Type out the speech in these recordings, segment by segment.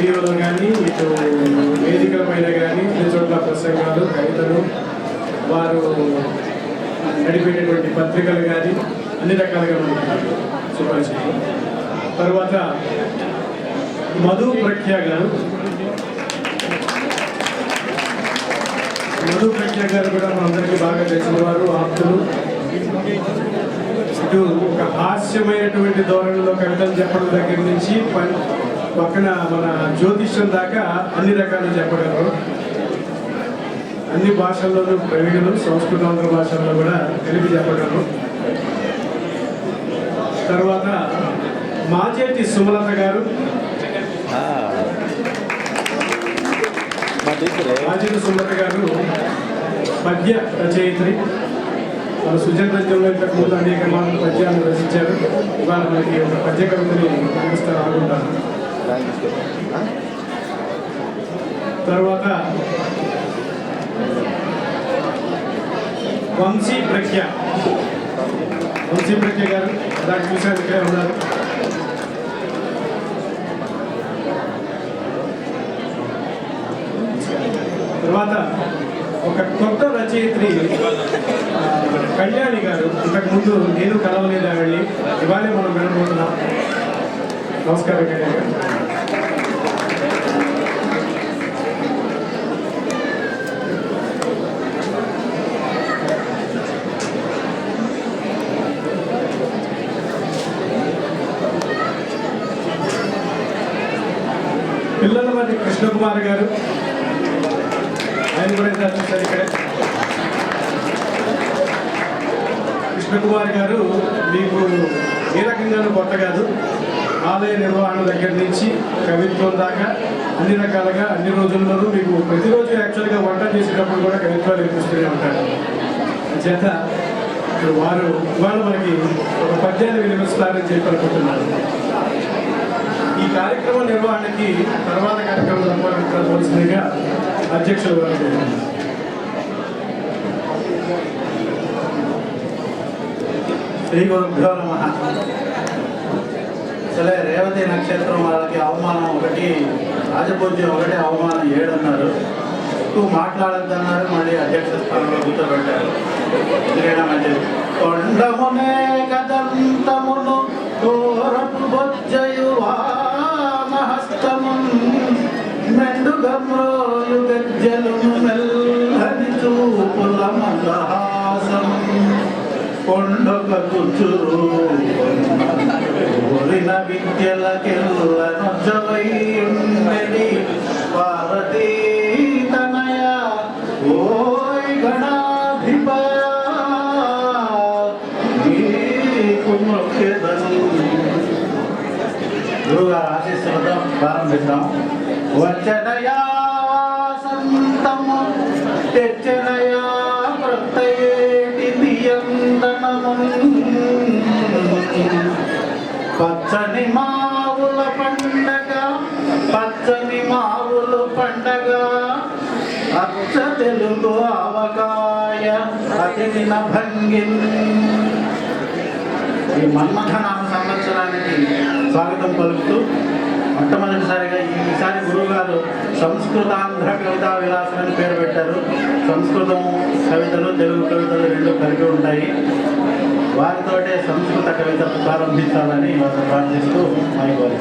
రేడియోలో కానీ ఇటు వేదికల పైన కానీ అన్ని చోట్ల ప్రసంగాలు కవితలు వారు నడిపేటటువంటి పత్రికలు కానీ అన్ని రకాలుగా మనకు సుపరిచితులు. తర్వాత మధు ప్రఖ్యా గారు కూడా మనందరికీ బాగా తెలిసిన వారు, ఆప్తులు. ఇటు ఒక హాస్యమైనటువంటి ధోరణిలో కవితలు చెప్పడం దగ్గర నుంచి పక్కన మన జ్యోతిష్యం దాకా అన్ని రకాలు చెప్పగలరు. అన్ని భాషల్లోనూ ప్రవీణులు, సంస్కృత ఆంధ్ర భాషల్లో కూడా కలిపి చెప్పగలరు. తర్వాత మాచేటి సుమలత గారు, మాచేటి సుమలత గారు పద్య రచయిత్రి. మన సుజనరంజంలో ఇంతకు ముందు అనేక మార్లు పద్యాలను రచించారు. ఇవాళ మనకి ఒక పద్య కవితని పంపిస్తారు అనుకుంటాను. తర్వాత వంశీ ప్రఖ్య గారు దాన్ని చూసారు, ఇక్కడే ఉన్నారు. తర్వాత ఒక కొత్త రచయిత్రి కళ్యాణి గారు. ఇంతకుముందు నేను కలవలేదు ఆవిడ్ని, ఇవాళే మనం వినబోతున్నాం. నమస్కారం కళ్యాణి గారు. పిల్లలమర్రి కృష్ణకుమార్ గారు, ఆయన కూడా ఎంత చూశారు ఇక్కడ. కృష్ణకుమార్ గారు మీకు ఏ రకంగానూ కొత్త కాదు. ఆలయ నిర్వహణ దగ్గర నుంచి కవిత్వం దాకా అన్ని రకాలుగా అన్ని రోజుల్లోనూ మీకు ప్రతిరోజు యాక్చువల్గా వంట చేసేటప్పుడు కూడా కవిత్వాలు వినిపిస్తూనే ఉంటారు. చేత వారు ఇవాళ మనకి ఒక పద్యాన్ని వినిపిస్తారని చెప్పి అనుకుంటున్నారు. ఈ కార్యక్రమ నిర్వహణకి తర్వాత కార్యక్రమం సంపాదించవలసిందిగా అధ్యక్షులు వారు. శ్రీ గురుభ్యో నమః. అసలే రేవతి నక్షత్రం వాళ్ళకి అవమానం 1, రాజపూజ్యం 1, అవమానం 7 అన్నారు. ఎక్కువ మాట్లాడద్దన్నారు, మళ్ళీ అధ్యక్ష స్థానంలో కూర్చోబెట్టారు. ఎందుకైనా మంచిది. కొండమునే కదంతమును కోరపు బొజ్జయు వామహస్తమున్ మెండుగమ్రోయు గజ్జలును మెల్లని చూపుల మందహాసము కొండొక కూచురు ఊరిన విద్యలకెల్లను జవైయుండెడి పార్వతీ తనయ ఓయ్ గణాధిప గురుగారు ఆశీస్సులతో ప్రారంభిద్దాం. వచ్చనయా వాసంతము తెచ్చనయా ప్రత్యేటి దియందనము పచ్చని మావుల పండగ, పచ్చని మావులు పండగ అచ్చ తెలుగు అవకాయ అతిథిన భంగిన్. ఈ మన్మథనామ సంవత్సరానికి స్వాగతం పలుకుతూ మొట్టమొదటిసారిగా ఈసారి గురువుగారు సంస్కృతాంధ్ర కవితా విలాసం అని పేరు పెట్టారు. సంస్కృతం కవితలు, తెలుగు కవితలు 2 కలిపి ఉంటాయి. వారితోటే సంస్కృత కవిత ప్రారంభించాలని వారు ప్రార్థిస్తూ మైకోరు.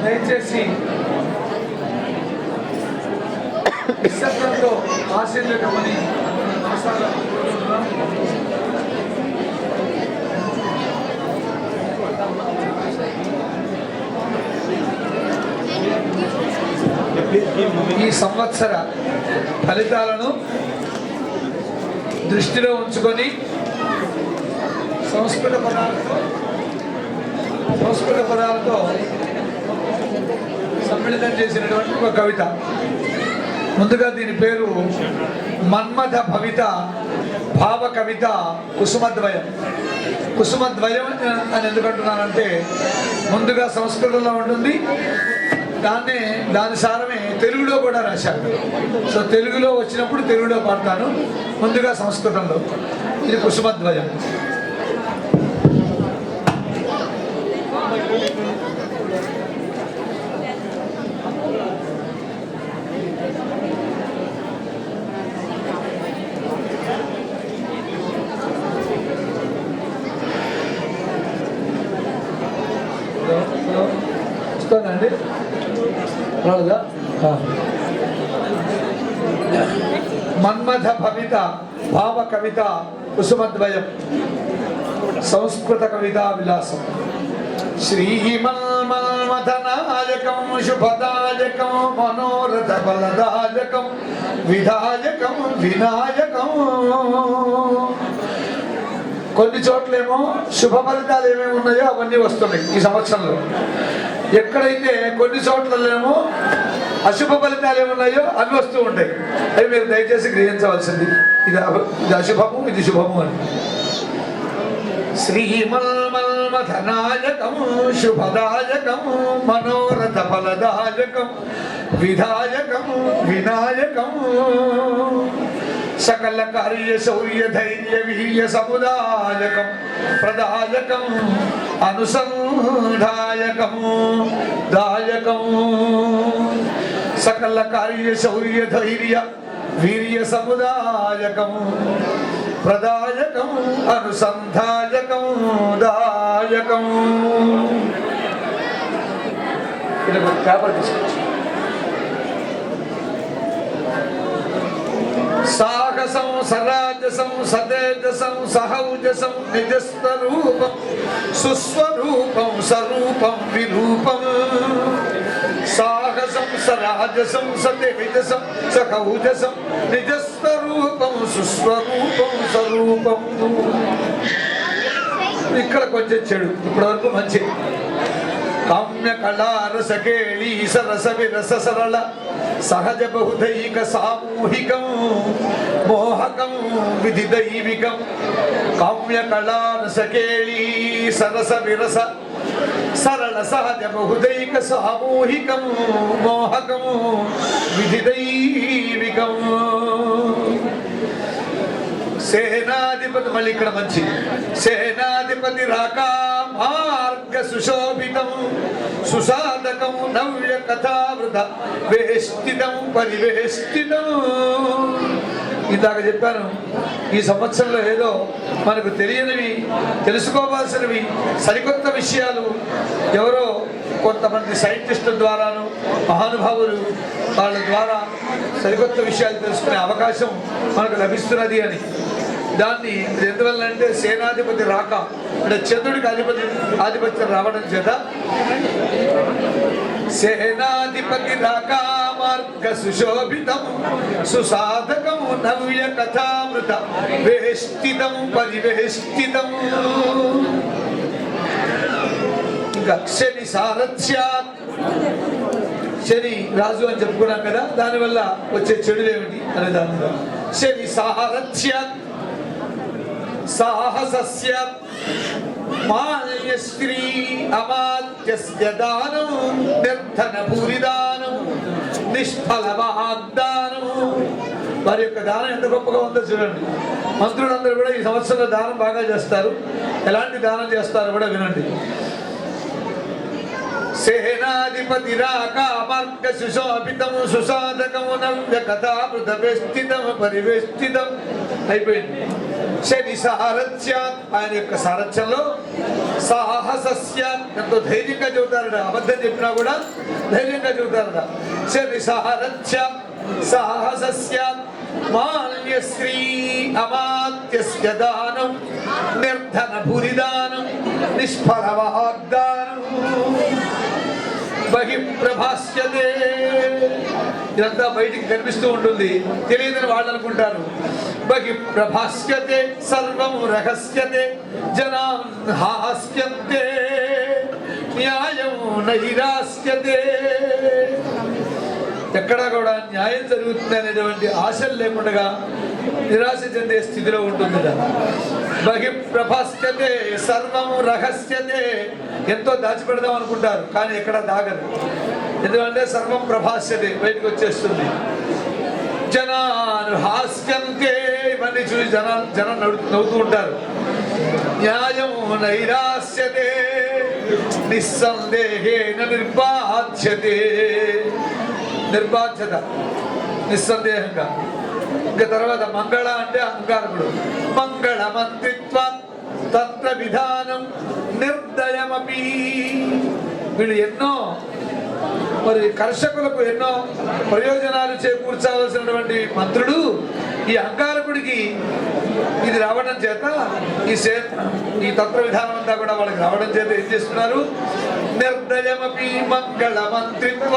దయచేసి నిశ్శబ్దంతో ఆశీర్వదమని కొనసాగుతున్నాం. ఈ సంవత్సర ఫలితాలను దృష్టిలో ఉంచుకొని సంస్కృత పదాలతో సంస్కృత పదాలతో సమ్మిళితం చేసినటువంటి ఒక కవిత. ముందుగా దీని పేరు మన్మథ భవిత భావ కవిత కుసుమద్వయం. కుసుమద్వయం అని ఎందుకంటున్నానంటే ముందుగా సంస్కృతంలో ఉంటుంది, దాని సారమే తెలుగులో కూడా రాశాను. సో తెలుగులో వచ్చినప్పుడు తెలుగులో పాడతాను, ముందుగా సంస్కృతంలో. ఇది కుసుమద్వయం. వస్తుందండి రాలేదా? మన్మథ భవిత భావ కవిత కుసుమద్వయం సంస్కృత కవితా విలాసం. శ్రీమన్మథనాయకం శుభదాయకం మనోరథ బలదాయకం విధాయకం వినాయకం. కొన్ని చోట్లేమో శుభ ఫలితాలు ఏమేమి ఉన్నాయో అవన్నీ వస్తున్నాయి ఈ సంవత్సరంలో. ఎక్కడైతే కొన్ని చోట్లలేమో అశుభ ఫలితాలు ఏమున్నాయో అవి వస్తూ ఉంటాయి. అవి మీరు దయచేసి గ్రహించవలసింది. ఇది అశుభము, ఇది శుభము అని. శ్రీమన్మథనాయకం శుభదాయకం మనోరథ ఫలదాయకం విధాయకం వినాయకం సకల కార్య శౌర్య ధైర్య వీర్య సముదాయకం ప్రదాయకం అనుసంధాయకం దాయకం. సకల కార్య శౌర్య ధైర్య వీర్య సముదాయకం ప్రదాయకం అనుసంధాయకం దాయకం. ఇది ఒక పేపర్ తీసుకొచ్చి సాహసం సరాజసం సతేజసం సహౌజసం నిజస్వరూపం సుస్వరూపం స్వరూపం విరూపం. సాహసం సరాజసం సతేజసం సహౌజసం నిజస్వరూపం సుస్వరూపం స్వరూపం. ఇక్కడ కొంచెం చెడు, ఇప్పటి వరకు మంచి. కామ్య కళారసకేళీ సరస విరస సరళ సహజ బహుదైక సామూహికం మోహకం విధి దైవికం. కామ్య కళారసకేళీ సరస విరస సరళ సహజ బహుదైక సామూహికం మోహకం విధి దైవికం. సేనాధిపతి, మళ్ళీ ఇక్కడ మంచి. సేనాధిపతి రాకా మార్గ సుశోభితం సుసాధకం నవ్య కథావృత వేష్టితం పరివేష్టితం. ఇందాక చెప్పాను, ఈ సంవత్సరంలో ఏదో మనకు తెలియనివి, తెలుసుకోవాల్సినవి సరికొత్త విషయాలు ఎవరో కొంతమంది సైంటిస్టుల ద్వారాను మహానుభావులు వాళ్ళ ద్వారా సరికొత్త విషయాలు తెలుసుకునే అవకాశం మనకు లభిస్తున్నది అని. దాన్ని ఎందువల్ల అంటే సేనాధిపతి రాక అంటే చంద్రుడికి ఆధిపత్యం రావడం చేత సేనాధిపతి రాక మార్గ సుశోభితం సుసాధకం నవ్య కథామృత వేష్టితం పరివేష్టితం. ఇంకా శని సారథ్యాత్, శని రాజు అని చెప్పుకున్నాం కదా, దానివల్ల వచ్చే చెడులు ఏమిటి అనే దాని శని సారథ్యాత్ సాహసస్య మాల్యశ్రీ అమాత్యస్య దానం నిర్ధన భూరిదానం నిష్ఫల వాగ్దానం. వారి యొక్క దానం ఎంత గొప్పగా ఉందో చూడండి. మంత్రులందరూ కూడా ఈ సంవత్సరంలో దానం బాగా చేస్తారు. ఎలాంటి దానం చేస్తారో కూడా వినండి. సేనాధిపతి రాకా మార్గ సుశోభితం సుసాధకం నవ్య కథామృత వేష్టితం పరివేష్టితం. అయిపోయింది. శని సారథ్యాత్, ఆయన యొక్క సారథ్యంలో సాహసస్య, ఎంతో ధైర్యంగా చెబుతారట. అబద్ధం చెప్పినా కూడా ధైర్యంగా చెబుతారట. శని సారథ్యాత్ సాహసస్య మాల్యశ్రీ అమాత్యస్య దానం నిర్ధన భూరిదానం నిష్ఫల వాగ్దానం. బహిప్రభాస్యతే, ఇదంతా బయటికి కనిపిస్తూ ఉంటుంది, తెలియదని వాళ్ళు అనుకుంటారు. బహిప్రభాస్యతే సర్వం రహస్యతే జనాన్ హాస్యంతే. ఈ న్యాయం నైరాస్యతే. ఎక్కడా కూడా న్యాయం జరుగుతుంది అనేటువంటి ఆశలు లేకుండా నిరాశ చెందే స్థితిలో ఉంటుంది. బహి ప్రభాస్యతే సర్వం రహస్యతే. ఎంతో దాచిపెడదాం అనుకుంటారు కానీ ఎక్కడ దాగదు. ఎందుకంటే సర్వం ప్రభాస్యతే, బయటకు వచ్చేస్తుంది. జనాలు హాస్యంతే, ఇవన్నీ చూసి జనం నవ్వుతూ ఉంటారు. న్యాయం నైరాస్యతే నిస్సందేహేన నిర్బాధ్యతే. నిర్బాధ్యత, నిస్సందేహంగా. ఇంకా తర్వాత మంగళ అంటే అహంకారకుడు. మంగళ మంత్రిత్వ తంత్ర విధానం నిర్దయమపి. వీళ్ళు ఎన్నో మరి కర్షకులకు ఎన్నో ప్రయోజనాలు చేకూర్చవలసినటువంటి మంత్రుడు ఈ అహంకారకుడికి ఇది రావడం చేత ఈ తత్వ విధానం అంతా కూడా వాళ్ళకి రావడం చేత ఏం చేస్తున్నారు? నిర్దయమపి మంగళ మంత్రిత్వ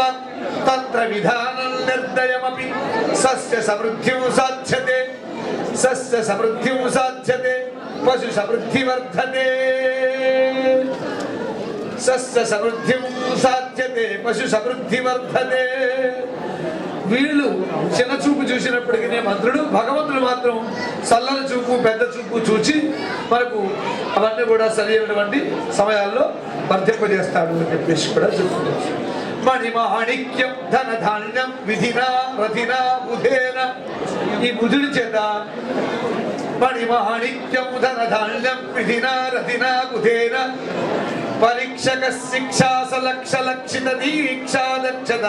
తంత్ర విధానం నిర్దయమపి సస్య సమృద్ధిం సాధ్యతే. సస్య సమృద్ధిం సాధ్యతే పశు సమృద్ధి వర్ధతే. సస్య సమృద్ధిం సాధ్యతే పశు సమృద్ధి వర్ధతే. వీళ్ళు చిన్న చూపు చూసినప్పటికీ మంత్రుడు, భగవంతుడు మాత్రం చల్లని చూపు పెద్ద చూపు చూచి మనకు అవన్నీ కూడా సరైనటువంటి సమయాల్లో వర్ధింపజేస్తాడు అని చెప్పేసి కూడా చెప్పుకోవచ్చు. మణిమాణిక్యం ధన ధాన్యం విధినా రథినా బుధేన. ఈ బుధుడి చేత మణిమాణిక్యం ధన ధాన్యం విధినా రథినా బుధేన పరీక్షక శిక్షా సలక్ష లక్షిత దీక్షా దక్షత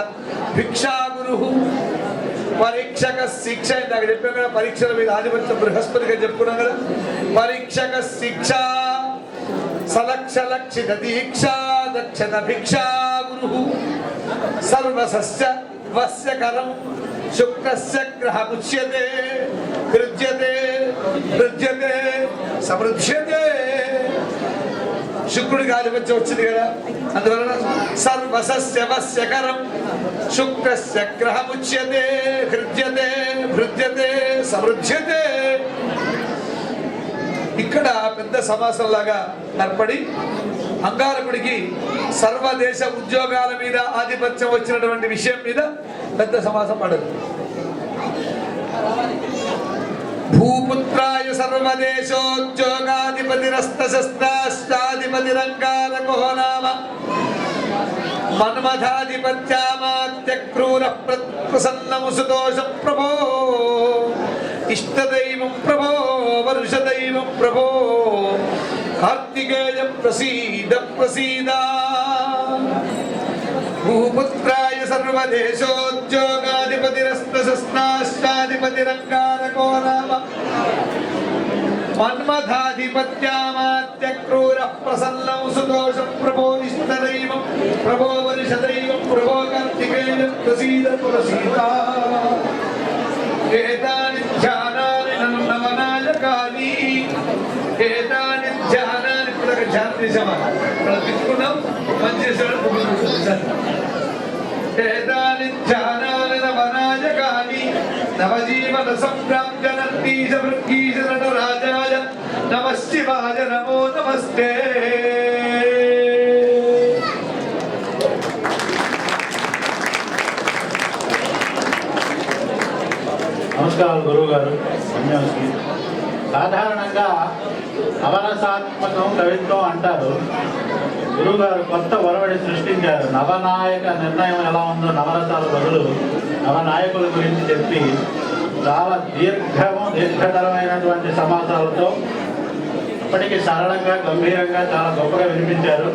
భిక్షా గురు. పరీక్షక శిక్ష ఇందాక చెప్పాం కదా, పరీక్షల మీద ఆధిపత్యం బృహస్పతిగా చెప్పుకున్నాం కదా. పరీక్షక శిక్ష సలక్ష లక్షిత దీక్షా దక్షత భిక్షా గురు. సర్వసస్య వస్యకరం శుక్రస్య గ్రహముచ్యతే. కృజ్యతే వృజ్యతే సమృద్ధ్యతే. శుక్రుడికి ఆధిపత్యం వచ్చింది కదా, అందువలన సర్వసస్య వస్యకరం శుక్రస్య గ్రహముచ్యతే. హృద్యతే భృద్యతే సమృద్ధ్యతే. ఇక్కడ పెద్ద సమాసం లాగా ఏర్పడి అంగారకుడికి సర్వదేశ ఉద్యోగాల మీద ఆధిపత్యం వచ్చినటువంటి విషయం మీద పెద్ద సమాసం పడదు. భూపుత్రాయ సర్వదేశోద్యోగాధిపతిరస్తశస్త్రాష్టాధిపతిరంగారకో నామ మన్మథాధిపత్యామాత్య క్రూర ప్రసన్నము సుదోషం ప్రభో. ఇష్టదైవం ప్రభో వరుషదైవం ప్రభో. కార్తికేయ ప్రసీద ప్రసీద. భూపుత్రాయ సర్వదేశోద్యోగాధిపతిరస్తశస్త్రాష్టాధిపతిరంగారకో నామ మన్మథాధిపత్యామాత్య క్రూర ప్రసన్నం సుదోషం ప్రభో. ఇష్టదైవం ప్రభో వరుషదైవం ప్రభో. కార్తికేయ ప్రసీద ప్రసీద. ఏతాని ధ్యానాని నవనాయకాని. ఏతాని ధ్యానాని. ఇప్పుడు ధ్యానం చేసామా? ఇక్కడ తీసుకున్నాం, మంచి చేసాడు. ఏతాని ధ్యానాని నవనాయకాని నవజీవన సంప్రాప్తనీశ వృక్కీశ నటరాజాయ నమః శివాయ నమో నమస్తే. నమస్కారం గురువు గారు. సాధారణంగా నవరసాత్మకం కవిత్వం అంటారు. గురువుగారు కొత్త ఒరవడి సృష్టించారు. నవనాయక నిర్ణయం ఎలా ఉందో నవరసాల బదులు నవనాయకుల గురించి చెప్పి చాలా దీర్ఘతరమైనటువంటి సమాసాలతో ఇప్పటికీ సరళంగా గంభీరంగా చాలా గొప్పగా వినిపించారు.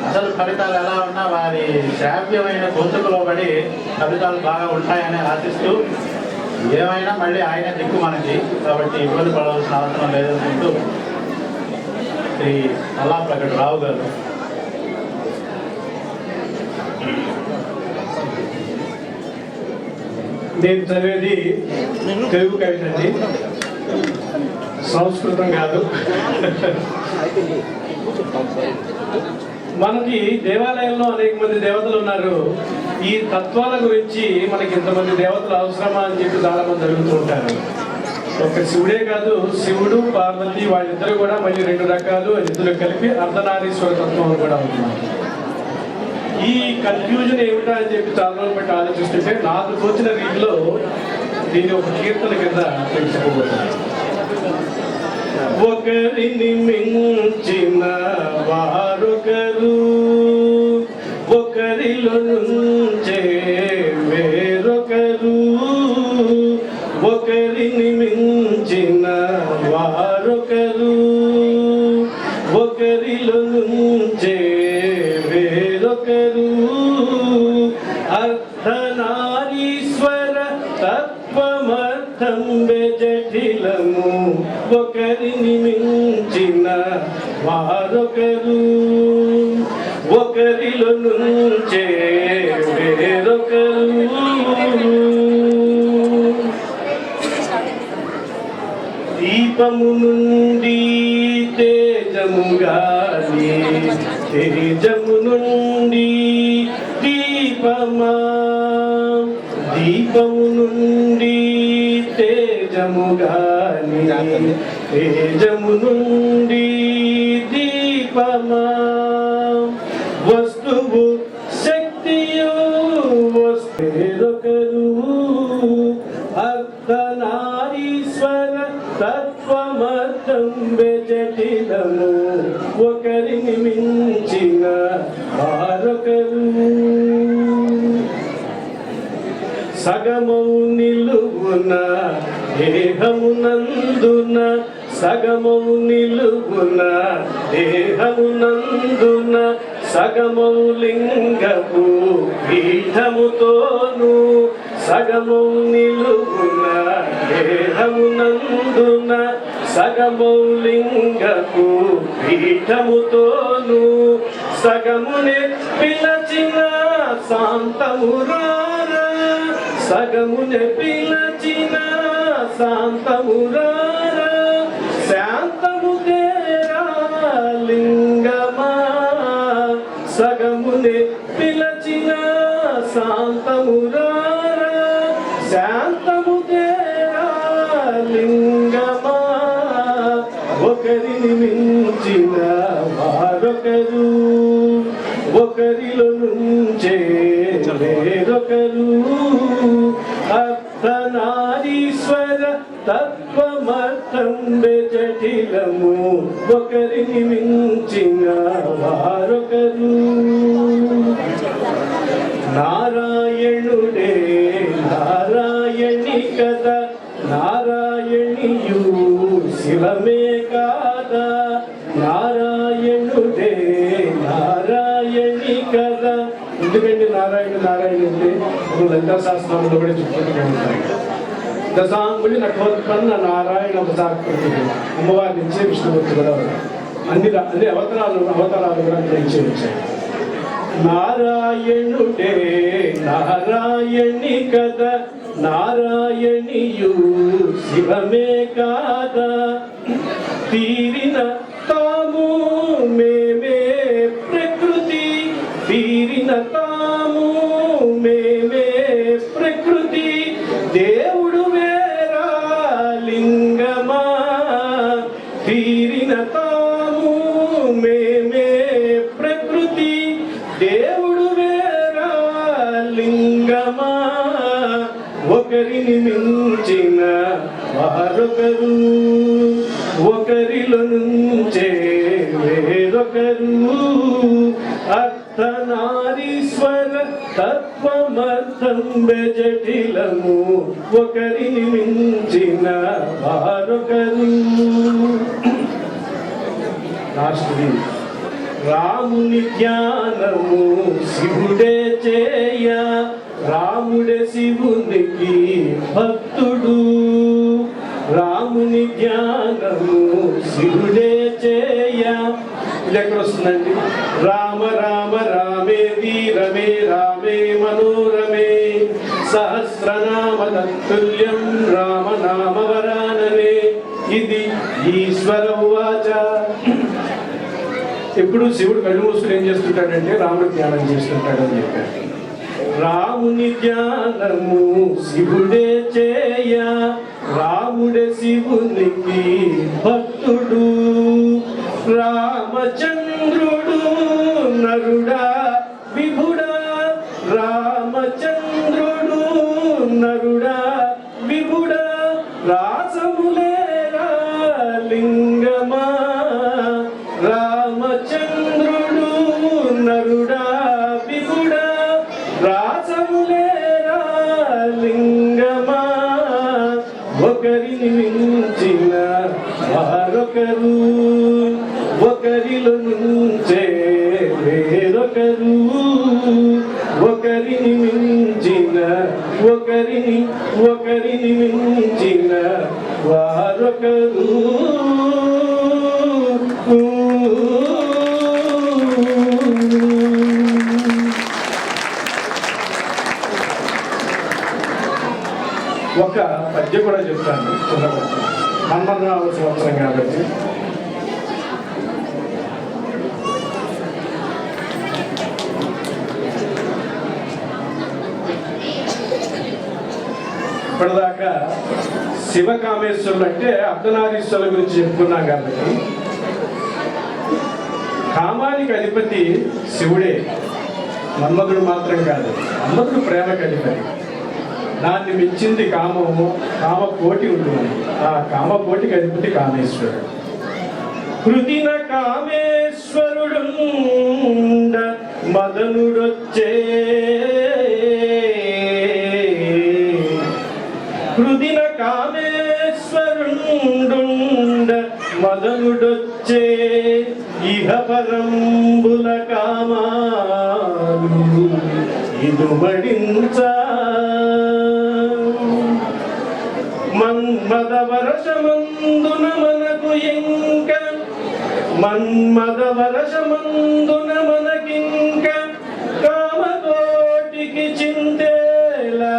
అసలు ఫలితాలు ఎలా ఉన్నా వారి శ్రావ్యమైన గొంతుకులో పడి ఫలితాలు బాగా ఉంటాయని ఆశిస్తూ, ఏమైనా మళ్ళీ ఆయన దిక్కు మనకి, కాబట్టి ఇబ్బంది పడవలసిన అవసరం లేదనుకుంటూ శ్రీ అల్లాప్రగడ రావు గారు. నేను చదివేది తెలుగు కవిత అండి, సంస్కృతం కాదు. మనకి దేవాలయంలో అనేక మంది దేవతలు ఉన్నారు. ఈ తత్వాల గురించి మనకి ఇంతమంది దేవతలు అవసరమా అని చెప్పి చాలా మంది అడుగుతూ ఉంటారు. ఒక శివుడే కాదు, శివుడు పార్వతి వాళ్ళిద్దరు కూడా మళ్ళీ 2 రకాలు, ఇద్దరు కలిపి అర్ధనారీశ్వర తత్వం కూడా ఉంటుంది. ఈ కన్ఫ్యూజన్ ఏమిటా అని చెప్పి చాలా రోజులు బట్టి ఆలోచిస్తుంటే నాకు తోచిన రీతిలో దీని ఒక కీర్తన కింద తెలుసుకోబోతున్నాను. ఒకరిని మించిన వారొకరు, ఒకరిలో నుంచే వేరొకరు, ఒకరిని మించిన వారొకరు, ఒకరిలో నుంచే వేరొకరు, అర్ధనారీశ్వర తత్వమర్థం జటిలము, ఒకరిని మించిన వారొకరు, ఒకరిలో నుంచే వేరొకరు. దీపము నుండి తేజము గాని, తేజము నుండి దీపమా, దీపము నుండి తేజము గాని, తేజము నుండి దీపమా, వస్తువు శక్తియు వేరొకరు, అర్ధనారీశ్వర తత్వమర్థం జటిలము, ఒకరిని మించిన వారొకరు. సగమౌ నిలువున దేహమునందున, సగమౌ నిలువున దేహమునందున, సగమౌ లింగపు పీఠముతోను, సగమౌ నిలువున దేహమునందున, సగమౌ లింగపు పీఠముతోను, సగమునే పిలచిన శాంతమురారా, సగమునే పిలచిన శాంతమురారా, శాంతము తేరా లింగమా, సగమునే పిలచిన శాంతమురారా, శాంతము తేరా లింగమా, ఒకరిని మించిన వారొకరు, ఒకరిలో నుంచే వేరొకరు, అర్ధనారీశ్వర తత్వమర్థం జటిలము, ఒకరిని మించిన వారొకరు. నారాయణుడే నారాయణి కదా, నారాయణియు శివమే కాదా, నారాయణుడే నారాయణి కదా. ఎందుకంటే నారాయణ నారాయణ అంటే లలితా శాస్త్రంలో కూడా చెప్పుకుంటూ ఉంటాయి. దశాంగుడి నటోత్పన్న నారాయణ అవతారకృతి, అమ్మవారి నుంచే విష్ణుమూర్తి కూడా అన్ని అవతారాలు కూడా నుంచే వచ్చాయి. నారాయణుడే నారాయణి కదా, నారాయణియు శివమే కాదా, తీరిన తాము మేమే ప్రకృతి, తీరిన తాము మేమే ప్రకృతి, దేవుడు వేరా లింగమా, తీరిన తాము మేమే ప్రకృతి, దేవుడు వేరా లింగమా, ఒకరిని మించిన వారొకరు, ఒకరిలో నుంచే వేరొకరు, అర్ధనారీశ్వర తత్వమర్థం జటిలము, ఒకరిని మించిన వారొకరు. రాష్ట్రీ రాముని జ్ఞానము శివుడే చేయ, రాముడే శివునికి భక్తుడు, రాముని జ్ఞానము శివుడే చేయ. ఇది ఎక్కడ వస్తుందండి? రామ రామ రామే వీరమే రామే మనోరమే, సహస్రనామ తత్తుల్యం రామనామ వరాననే. ఇది ఈశ్వర వాచ. ఎప్పుడు శివుడు కళ్ళు మూసుకుని ఏం చేస్తుంటాడంటే రాముడి ధ్యానం చేస్తుంటాడు అని చెప్పారు. రాముని ధ్యానము శివుడే చేయ, రాముడే శివునికి భక్తుడు, రామచంద్రుడు నరుడా విభుడా, రామచంద్రుడు నరుడా విభుడా, రాసములేరా లింగమా, రామచంద్రుడు నరుడా విభుడా, రాసములేరా లింగమా, ఒకరిని మించిన మరొకరు, ఒకరిలో నుంచే వేరొకరు, ఒకరిని మించిన ఒకరిని మించిన వారొకరు. ఒక పద్యం కూడా చెప్తాను, మన్మథరామ సంవత్సరం కాబట్టి. ఇప్పటిదాకా శివకామేశ్వరులు అంటే అర్ధనారీశ్వరుల గురించి చెప్పుకున్నాం కాబట్టి, కామానికి అధిపతి శివుడే, మన్మధుడు మాత్రం కాదు. మన్మధుడు ప్రేమకు అధిపతి. దాన్ని మించింది కామము, కామకోటి ఉంటుంది. ఆ కామకోటికి అధిపతి కామేశ్వరుడు. కృతిన కామేశ్వరుడు మదనుడొచ్చే, కృతిన కామేశ్వరుడు మదనుడొచ్చే, ఇహ పరంబుల కామాలు ఇదుమడించ, మన్మద వరసమందున మనకు ఇంక, మన్మద వరసమందున మనకింక, కామకోటికి చింతేలా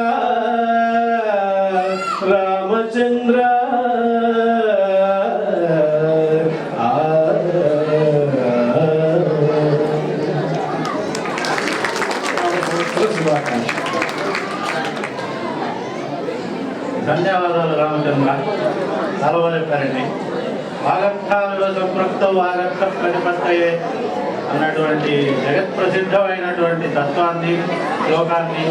రామచంద్ర. ధన్యవాదాలు రామచంద్ర, చాలా చెప్పారండి. వాగర్థాలలో సంపృక్తం వాగర్థ ప్రతిపత్తయే అన్నటువంటి జగత్ ప్రసిద్ధమైనటువంటి తత్వాన్ని, శ్లోకాన్ని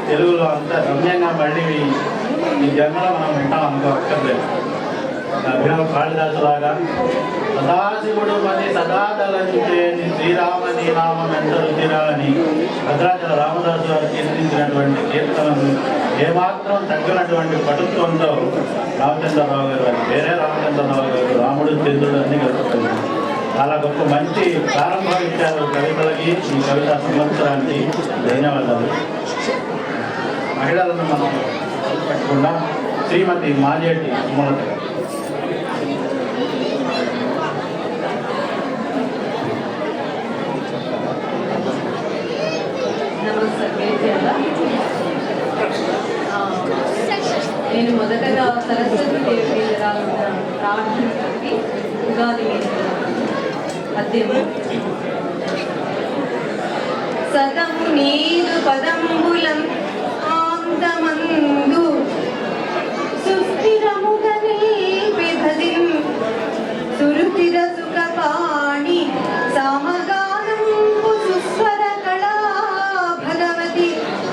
తెలుగులో అంత రమ్యంగా మళ్ళీ ఈ జన్మలో మనం వింటాం అనుకోక్కర్లేదు. అభినవ కాళిదాసులాగా సదాశివుడు మని సదా తలంచేని శ్రీరామని నామం ఎంత రుచిరా అని భద్రాచల రామదాసు గారు కీర్తించినటువంటి కీర్తనను ఏమాత్రం తగ్గినటువంటి పటుత్వంతో రామచంద్రరావు గారు, అని వేరే రామచంద్రరావు గారు, రాముడు చంద్రుడు అన్ని కలుపుతున్నారు. చాలా గొప్ప మంచి ప్రారంభం ఇచ్చారు కవితలకి, ఈ కవితా సంవత్సరానికి ధన్యవాదాలు. మహిళలను మనం పెట్టకుండా శ్రీమతి మాజేటి సుమలత గారు. నేను మొదటగా సరస్వతి దేవి ప్రార్థనకి ఉగాది పద్యము. సదము నీరు పదంబులం ఆంతమందు సుస్థిరముగా నిల్పిభదిం సురుచిర సుఖపాణి సామగానంబు సుస్వర కళా భగవతి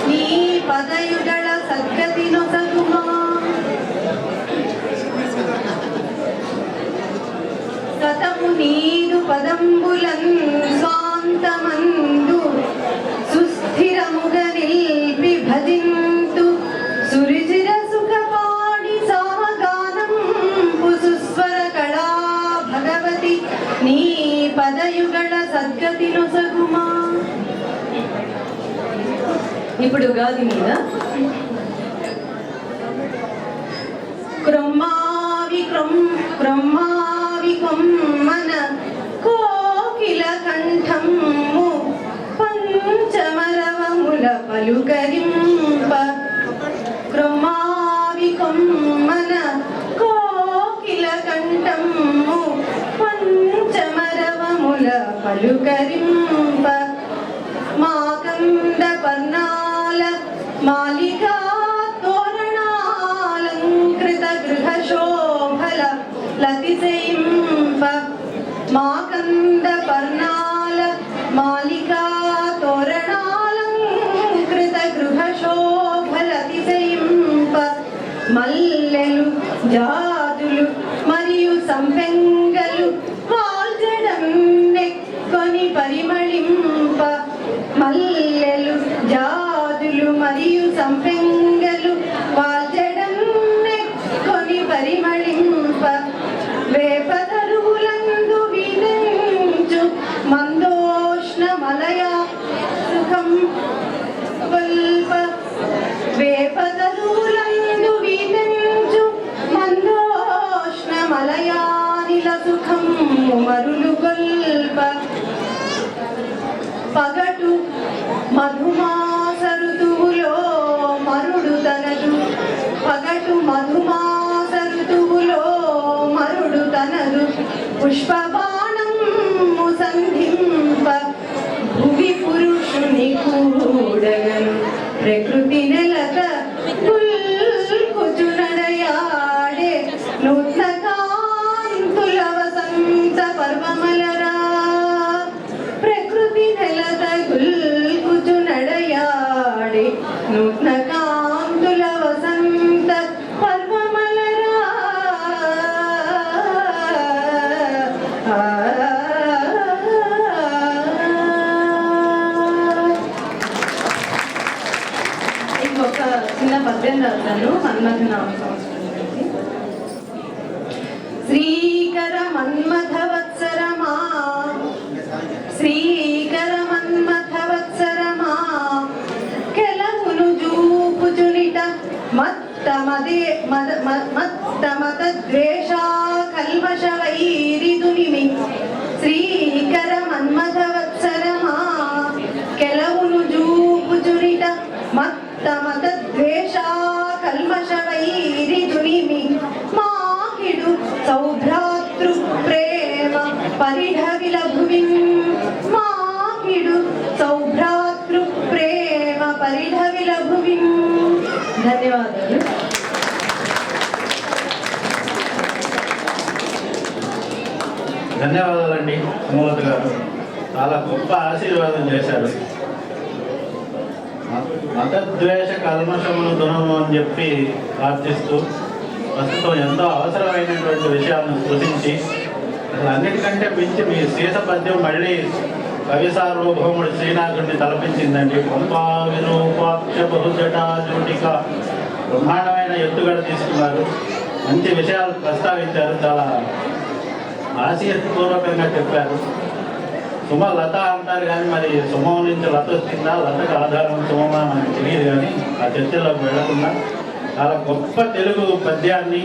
నీ పదయుగళ సద్గతి నొసగుమా. సతము నీరు పదంబులన్ స్వాంతమందు సుస్థిరముగ నిల్పి భజింతు సురుచిర సుఖపాణి సామగానంబు సుస్వర కళా భగవతి నీ పదయుగళ సద్గతి నొసగుమా. ఇప్పుడు ఉగాది మీద క్రొమ్మావి కొమ్మన కోకిల కంఠము పంచమరవముల పలుకరింప. క్రొమ్మావి కొమ్మన కోకిల కంఠము పంచమరవముల పలుకరింప. మాకంద పర్ణాల మాలికా తోరణాలంకృత లతిశయింప మాకంద పర్ణాల మాలికా తోరణాలంకృత గృహ శోభలతిశయింప మల్లెలు జాజులు మరియు సంపెంగలు వాల్జడన్నెక్కొని పరిమళింప మల్లెలు జాజులు మరియు సంపెంగలు వాల్జడన్నెక్కొని పరిమళింప వేపదరువులందు వినించు మందోష్ణ మలయా సుఖం వల్ప వేపదరువులందు వినించు మందోష్ణ మలయానిల సుఖం మరులు గొల్ప పగటు మధుమాస ఋతువులో మరుడు తనదు పగటు మధుమాస ఋతువులో మరుడు తనదు పుష్పబాణము సంధింప భువి పురుషుని కూడగను ప్రకృతి నెలత పుల్కుచు నడయాడే నూత్న కాంతుల వసంత పర్వమలరా ప్రకృతి నెలత పుల్కుచు నడయాడే నూత్న కాంతుల వసంత పర్వమలరా ఇంకొక చిన్న పద్యం రాశాను మన్మథ నామ సంవత్సరానికి. శ్రీకర మన్మథ వత్సరమా శ్రీకర మన్మథ వత్సరమా కెలమును జూపుచునిట మత్త మత ద్వేషా కల్మష వైరిదునిమి శ్రీకర మన్మథ వత్సరమా కెలమును జూపుచునిట మత్త ద్వేషా కల్మష వైరిదునిమి మాకిడు సౌభ్రాతృ ప్రేమ పరిఢవిల భువిన్ మాకిడు సౌభ్రాతృ ప్రేమ పరిఢవిల భువిన్. ధన్యవాదాలు. ధన్యవాదాలండి సుమలత గారు, చాలా గొప్ప ఆశీర్వాదం చేశారు. మతద్వేష కల్మషమును దునము అని చెప్పి ప్రార్థిస్తూ ప్రస్తుతం ఎంతో అవసరమైనటువంటి విషయాలను స్పృశించి అసలు అన్నిటికంటే మించి మీ సీత పద్యం మళ్ళీ కవి సార్వభౌముడు శ్రీనాథుడిని తలపించిందండి. పంపా విరూపాక్ష బహుజటాజూటిక బ్రహ్మాండమైన ఎత్తుగడ తీసుకున్నారు, మంచి విషయాలు ప్రస్తావించారు, చాలా ఆశయపూర్వకంగా చెప్పారు. సుమ లత అంటారు కానీ మరి సుమం నుంచి లత వచ్చిందా, లతకు ఆధారం సుమమా మనకు తెలియదు. కానీ ఆ చర్చలోకి వెళ్లకుండా చాలా గొప్ప తెలుగు పద్యాన్ని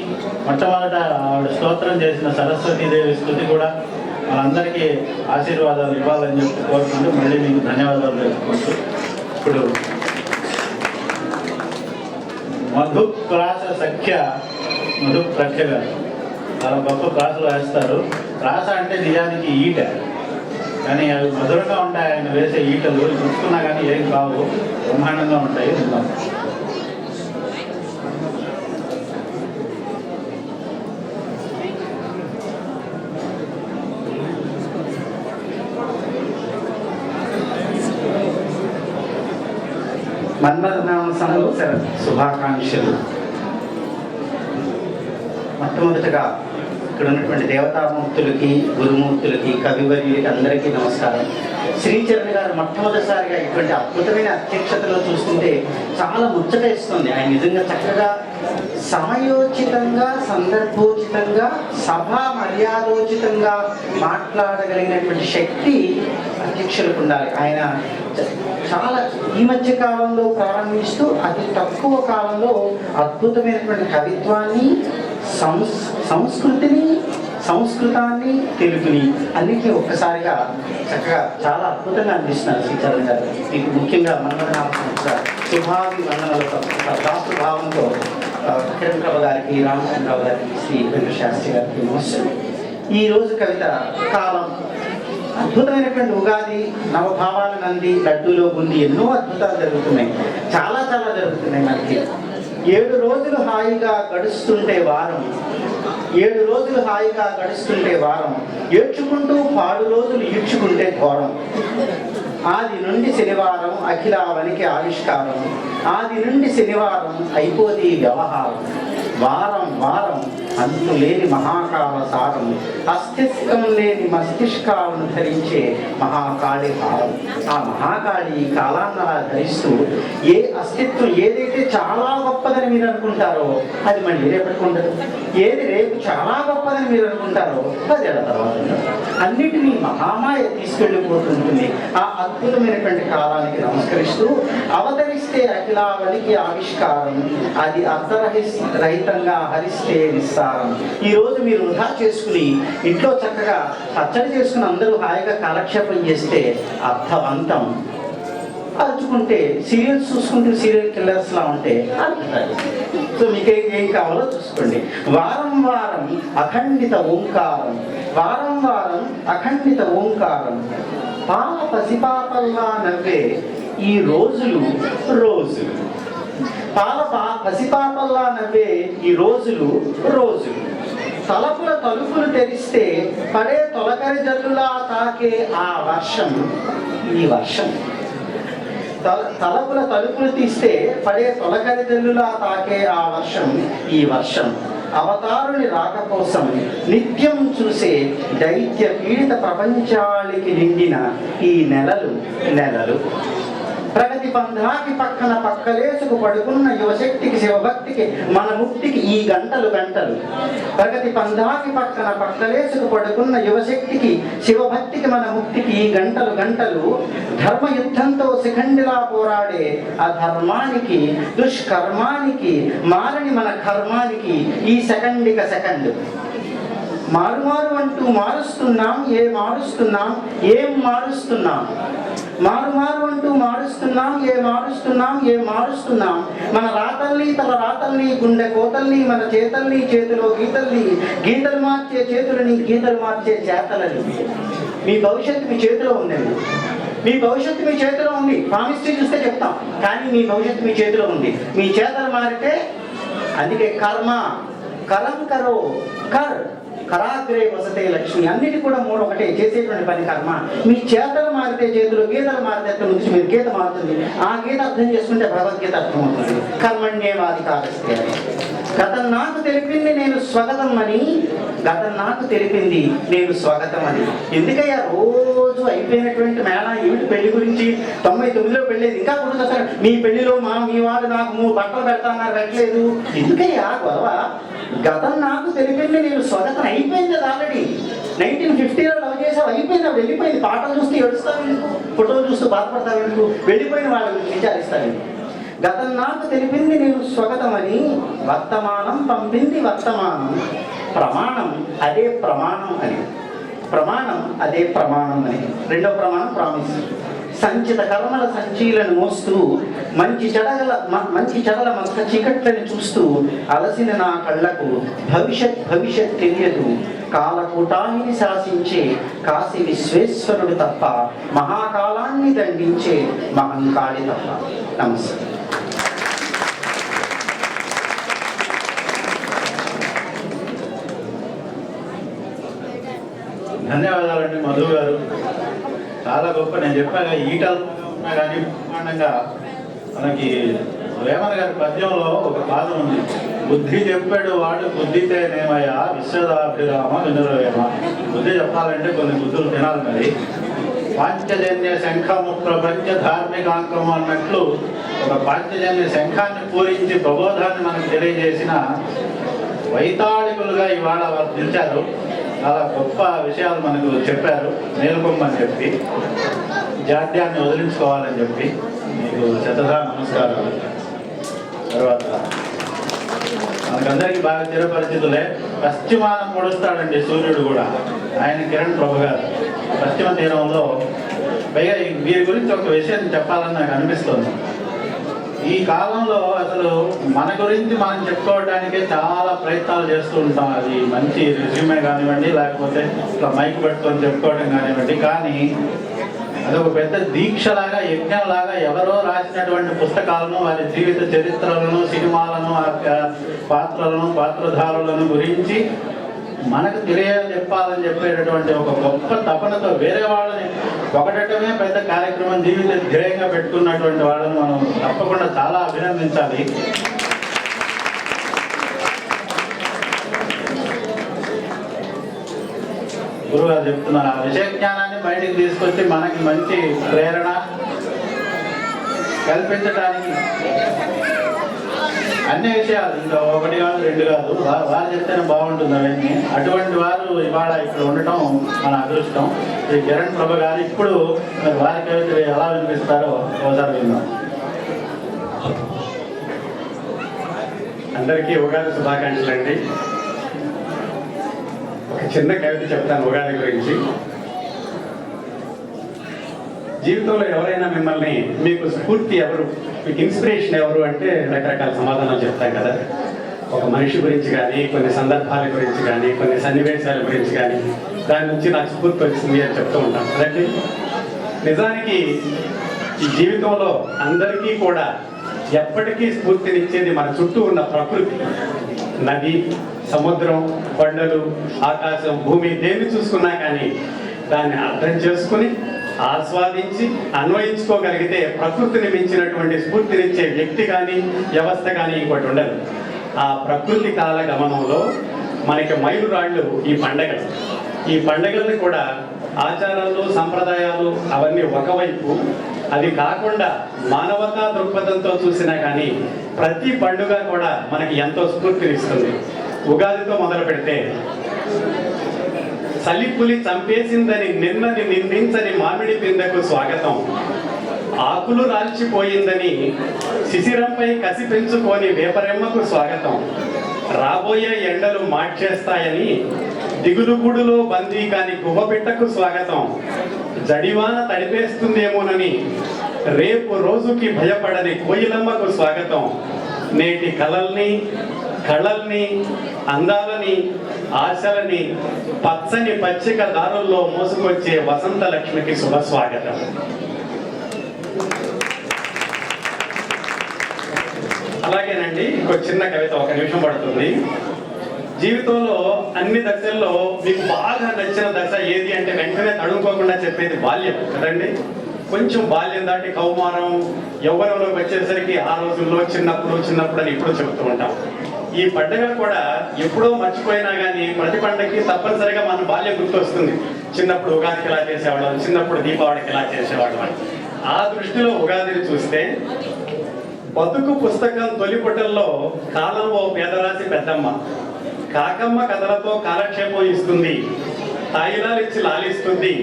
మొట్టమొదట ఆవిడ స్తోత్రం చేసిన సరస్వతీదేవి స్తుతి కూడా మనందరికీ ఆశీర్వాదాలు ఇవ్వాలని చెప్పి కోరుకుంటూ మళ్ళీ మీకు ధన్యవాదాలు తెలుపుకుంటూ ఇప్పుడు మధు ప్రాస సఖ్య మధు ప్రఖ్య గారు చాలా గొప్ప ప్రాసలు వేస్తారు. ప్రాస అంటే నిజానికి ఈట, కానీ అవి మధురంగా ఉంటాయి. ఆయన వేసే ఈటలు చూసుకున్నా కానీ ఏం కావు, బ్రహ్మాండంగా ఉంటాయి. మన్మథ నామ సంవత్సర శుభాకాంక్షలు. మొట్టమొదటిగా ఇక్కడ ఉన్నటువంటి దేవతామూర్తులకి, గురుమూర్తులకి, కవివర్యులకి అందరికీ నమస్కారం. శ్రీచరణ్ గారు మొట్టమొదటిసారిగా ఇటువంటి అద్భుతమైన అధ్యక్షతలో చూస్తుంటే చాలా ముచ్చటేస్తుంది. ఆయన నిజంగా చక్కగా సమయోచితంగా, సందర్భోచితంగా, సభా మర్యాదోచితంగా మాట్లాడగలిగినటువంటి శక్తి అధ్యక్షులకు ఉండాలి. ఆయన చాలా ఈ మధ్య కాలంలో ప్రారంభిస్తూ అతి తక్కువ కాలంలో అద్భుతమైనటువంటి కవిత్వాన్ని, సంస్కృతిని, సంస్కృతాన్ని, తెలుగుని అన్నింటినీ ఒక్కసారిగా చక్కగా చాలా అద్భుతంగా అందిస్తున్నారు శ్రీచరణ్ గారు. మీకు ముఖ్యంగా మన్మథ నామ సంవత్సర శుభాభివందనలతో దాతృభావంతో కిరణ్ ప్రభ గారికి, రామచంద్రరావు గారికి, శ్రీ వెంకటశాస్త్రి గారికి నమస్కారం. ఈరోజు కవిత కాలం అద్భుతమైనటువంటి ఉగాది, నవభావాల నంది, లడ్డూలో బుంది, ఎన్నో అద్భుతాలు జరుగుతున్నాయి. చాలా చాలా జరుగుతున్నాయి మనకి. 7 రోజులు హాయిగా గడుస్తుంటే వారం, 7 రోజులు హాయిగా గడుస్తుంటే వారం, ఏడ్చుకుంటూ 6 రోజులు ఈడ్చుకుంటే ఘోరం. ఆది నుండి శనివారం అఖిలావనికి ఆవిష్కారం, ఆది నుండి శనివారం అయిపోది వ్యవహారం. వారం వారం అంతులేని మహాకాల సారం, అస్తిత్వం లేని మస్తిష్కాలను ధరించే మహాకాళి భావం. ఆ మహాకాళి ఈ కాలాన్ని అలా ధరిస్తూ ఏ అస్తిత్వం ఏదైతే చాలా గొప్పదని మీరు అనుకుంటారో అది మళ్ళీ రేపటికి ఉండదు, ఏది రేపు చాలా గొప్పదని మీరు అనుకుంటారో 10 ఏళ్ల తర్వాత ఉండదు. అన్నిటినీ మహామాయ తీసుకెళ్ళిపోతుంటుంది. ఆ అద్భుతమైనటువంటి కాలానికి నమస్కరిస్తూ అవతరిస్తే అఖిలావళికి ఆవిష్కారం, అది అర్థరహితంగా హరిస్తే నిస్సారం. ఈ రోజు మీరు వృధా చేసుకుని ఇంట్లో చక్కగా పచ్చడి చేసుకుని అందరూ హాయిగా కాలక్షేపం చేస్తే అర్థవంతం. అరుచుకుంటే సీరియల్స్ చూసుకుంటే సీరియల్ కిల్లర్స్ లా ఉంటే అర్థం. సో మీకు ఏం కావాలో చూసుకోండి. వారం వారం అఖండిత ఓంకారం, వారం వారం అఖండిత ఓంకారం. పాల పసిపాపల్లా నవ్వే ఈ రోజులు రోజులు, పసిపాపల్లా నవ్వే ఈ రోజులు రోజులు. తలపుల తలుపులు తెరిస్తే పడే తొలకరి జల్లులా తాకే ఆ వర్షం ఈ వర్షం. తలపుల తలుపులు తీస్తే పడే తొలకరి జల్లులా తాకే ఆ వర్షం ఈ వర్షం. అవతారుని రాక కోసం నిత్యం చూసే దైత్య పీడిత ప్రపంచానికి నిండిన ఈ నెలలు నెలలు. ప్రగతి పంధాకి పక్కన పక్కలేసుకు పడుకున్న యువశక్తికి శివభక్తికి మన ముక్తికి ఈ గంటలు గంటలు. ప్రగతి పంధాకి పక్కన పక్కలేసుకు పడుకున్న యువశక్తికి శివభక్తికి మన ముక్తికి ఈ గంటలు గంటలు. ధర్మయుద్ధంతో శిఖండిలా పోరాడే అధర్మానికి దుష్కర్మానికి మారని మన కర్మానికి ఈ సెకండిక సెకండ్. మారుమారు అంటూ మారుస్తున్నాం, మారుస్తున్నాం ఏం మారుస్తున్నాం. మారుమారు అంటూ మారుస్తున్నాం, ఏం మారుస్తున్నాం. మన రాతల్ని తల రాతల్ని గుండె కోతల్ని మన చేతల్ని చేతిలో గీతల్ని, గీతలు మార్చే చేతులని గీతలు మార్చే చేతలని. మీ భవిష్యత్తు మీ చేతిలో ఉందండి, మీ భవిష్యత్తు మీ చేతిలో ఉంది. ప్రామిస్ట్రీ చూస్తే చెప్తాం, కానీ మీ భవిష్యత్తు మీ చేతిలో ఉంది. మీ చేతలు మారితే, అందుకే కర్మ కరం కరో కర్ కరాగ్రే వసతే లక్ష్మి. అన్నిటి కూడా మూడు ఒకటే, చేసేటువంటి పని కర్మ. మీ చేతలు మారితే చేతులు, గీతలు మారితే అక్కడ నుంచి మీరు గీత మారుతుంది. ఆ గీత అర్థం చేసుకుంటే భగవద్గీత అర్థం అవుతుంది. కర్మణ్యేవాధికారస్తే. గతం నాకు తెలిపింది నేను స్వగతం అని, గతం నాకు తెలిపింది నేను స్వగతం అని. ఎందుకయ్యా రోజు అయిపోయినటువంటి మేళా ఏమిటి పెళ్లి గురించి? 99లో పెళ్ళేది ఇంకా గుర్తొస్తారు. మీ పెళ్లిలో మీ వాడు నాకు 3 బట్టలు పెడతాన్నారు, పెట్టలేదు. ఎందుకయ్యా గొడవ? గతం నాకు తెలిపింది నేను స్వగతం. అయిపోయింది అది ఆల్రెడీ. 1950లో లవ్ చేసావు, అయిపోయింది, అవి వెళ్ళిపోయింది. పాటలు చూస్తూ ఏడుస్తావు ఎందుకు? ఫోటోలు చూస్తూ బాధపడతావు ఎందుకు? వెళ్ళిపోయిన వాళ్ళ గురించి విచారిస్తావు. గతం నాకు తెలిపింది నేను స్వగతం అని, వర్తమానం పంపింది వర్తమానం. ప్రమాణం అదే ప్రమాణం అని, ప్రమాణం అదే ప్రమాణం అని. రెండో ప్రమాణం ప్రామిస్. సంచిత కర్మల సంచీలను మోస్తూ మంచి చెడల మస్త చీకట్లను చూస్తూ అలసిన నా కళ్ళకు భవిష్యత్ తెలియదు. కాలకూటాన్ని శాసించే కాశీ విశ్వేశ్వరుడు తప్ప, మహాకాలాన్ని దండించే మహంకాళి తప్ప. నమస్తే. ధన్యవాదాలండి మధు గారు, చాలా గొప్ప. నేను చెప్పాగా ఈటలు ఉన్నా కానీ బ్రహ్మాండంగా మనకి వేమన గారి పద్యంలో ఒక పాదం ఉంది. బుద్ధి చెప్పాడు వాడు బుద్ధితేనేమయ్యా విశ్వదాభిరామ వినురవేమ. బుద్ధి చెప్పాలంటే కొన్ని బుద్ధులు తినాలి. మరి పాంచజన్య శంఖము ప్రపంచ ధార్మికాంకము అన్నట్లు ఒక పాంచజన్య శంఖాన్ని పూరించి ప్రబోధాన్ని మనకు తెలియజేసిన వైతాళికులుగా ఇవాళ వారు నిలిచారు. చాలా గొప్ప విషయాలు మనకు చెప్పారు. మేలుకొమ్మని చెప్పి, జాడ్యాన్ని వదిలించుకోవాలని చెప్పి మీకు శతధా నమస్కారాలు. తర్వాత మనకందరికీ బాగా చిరపరిచితులే, పశ్చిమానం పొడుస్తాడండి సూర్యుడు కూడా. ఆయన కిరణ్ ప్రభు గారు పశ్చిమ తీరంలో. పైగా వీరి గురించి ఒక విషయం చెప్పాలని నాకు అనిపిస్తుంది. ఈ కాలంలో అసలు మన గురించి మనం చెప్పుకోవడానికే చాలా ప్రయత్నాలు చేస్తూ ఉంటాం. అది మంచి రెజ్యూమే కానివ్వండి, లేకపోతే ఇట్లా మైక్ పెట్టుకొని చెప్పుకోవడం కానివ్వండి. కానీ అదొక పెద్ద దీక్షలాగా, యజ్ఞంలాగా ఎవరో రాసినటువంటి పుస్తకాలను, వారి జీవిత చరిత్రలను, సినిమాలను, పాత్రలను, పాత్రధారులను గురించి మనకు తెలియజెప్పాలని చెప్పేటటువంటి ఒక గొప్ప తపనతో వేరే వాళ్ళని పొగడటమే పెద్ద కార్యక్రమం జీవిత ధ్యేయంగా పెట్టుకున్నటువంటి వాళ్ళని మనం తప్పకుండా చాలా అభినందించాలి. గురువుగారు చెప్తున్నారు, ఆ విషయ జ్ఞానాన్ని బయటికి తీసుకొచ్చి మనకి మంచి ప్రేరణ కల్పించడానికి అన్ని విషయాలు, ఇంకా ఒకటి కాదు రెండు కాదు, వారు చెప్తేనే బాగుంటుంది అవన్నీ. అటువంటి వారు ఇవాళ ఇక్కడ ఉండటం మన అదృష్టం. ఈ కిరణ్ ప్రభ గారు ఇప్పుడు వారి కవితలు ఎలా వినిపిస్తారో ఒకసారి విన్నాం. అందరికీ ఉగాది శుభాకాంక్షలు అండి. ఒక చిన్న కవిత చెప్తాను ఉగాది గురించి. జీవితంలో ఎవరైనా మిమ్మల్ని, మీకు స్ఫూర్తి ఎవరు, మీకు ఇన్స్పిరేషన్ ఎవరు అంటే రకరకాల సమాధానాలు చెప్తాం కదా. ఒక మనిషి గురించి కానీ, కొన్ని సందర్భాల గురించి కానీ, కొన్ని సన్నివేశాల గురించి కానీ, దాని నుంచి నాకు స్ఫూర్తి వచ్చింది అని చెప్తూ ఉంటాం కదండి. నిజానికి ఈ జీవితంలో అందరికీ కూడా ఎప్పటికీ స్ఫూర్తినిచ్చేది మన చుట్టూ ఉన్న ప్రకృతి. నది, సముద్రం, కొండలు, ఆకాశం, భూమి, దేన్ని చూసుకున్నా కానీ దాన్ని అర్థం చేసుకుని ఆస్వాదించి అన్వయించుకోగలిగితే ప్రకృతిని మించినటువంటి స్ఫూర్తినిచ్చే వ్యక్తి కానీ, వ్యవస్థ కానీ ఇంకోటి ఉండదు. ఆ ప్రకృతి కాల గమనంలో మనకి మైలురాళ్ళు ఈ పండగలు. ఈ పండగల్ని కూడా ఆచారాలు, సంప్రదాయాలు అవన్నీ ఒకవైపు, అది కాకుండా మానవతా దృక్పథంతో చూసినా కానీ ప్రతి పండుగ కూడా మనకి ఎంతో స్ఫూర్తినిస్తుంది. ఉగాదితో మొదలు పెడితే, చలిపులి చంపేసిందని నిన్నది నిందించని మామిడి పిందెకు స్వాగతం, ఆకులు రాల్చిపోయిందని శిశిరంపై కసి పెంచుకొని వేపరెమ్మకు స్వాగతం, రాబోయే ఎండలు మార్చేస్తాయని దిగులుగూడులో బందీ కాని గువ్వపిట్టకు స్వాగతం, జడివాన తడిపేస్తుందేమోనని రేపు రోజుకి భయపడని కోయిలమ్మకు స్వాగతం, నేటి కలల్ని, కళల్ని, అందాలని, ఆశలని పచ్చని పచ్చిక దారుల్లో మోసుకొచ్చే వసంత లక్ష్మికి శుభ స్వాగతం. అలాగేనండి, ఇంకో చిన్న కవిత, ఒక నిమిషం పడుతుంది. జీవితంలో అన్ని దశల్లో మీకు బాగా నచ్చిన దశ ఏది అంటే వెంటనే తడుముకోకుండా చెప్పేది బాల్యం కదండి. కొంచెం బాల్యం దాటి కౌమారం, యవ్వనంలోకి వచ్చేసరికి ఆ రోజుల్లో చిన్నప్పుడు అని ఇప్పుడు చెబుతూ ఉంటాం. ఈ పండుగ కూడా ఎప్పుడో మర్చిపోయినా కానీ ప్రతి పండుగకి తప్పనిసరిగా మన బాల్యం గుర్తొస్తుంది. చిన్నప్పుడు ఉగాదికి ఎలా చేసేవాళ్ళం, చిన్నప్పుడు దీపావళికి ఎలా చేసేవాళ్ళం అని. ఆ దృష్టిలో ఉగాదిని చూస్తే, బతుకు పుస్తకం తొలి పుటల్లో కాలం ఓ పేదరాశి పెద్దమ్మ, కాకమ్మ కథలతో కాలక్షేపం ఇస్తుంది, తాయిలాలిచ్చి లాలిస్తుంది,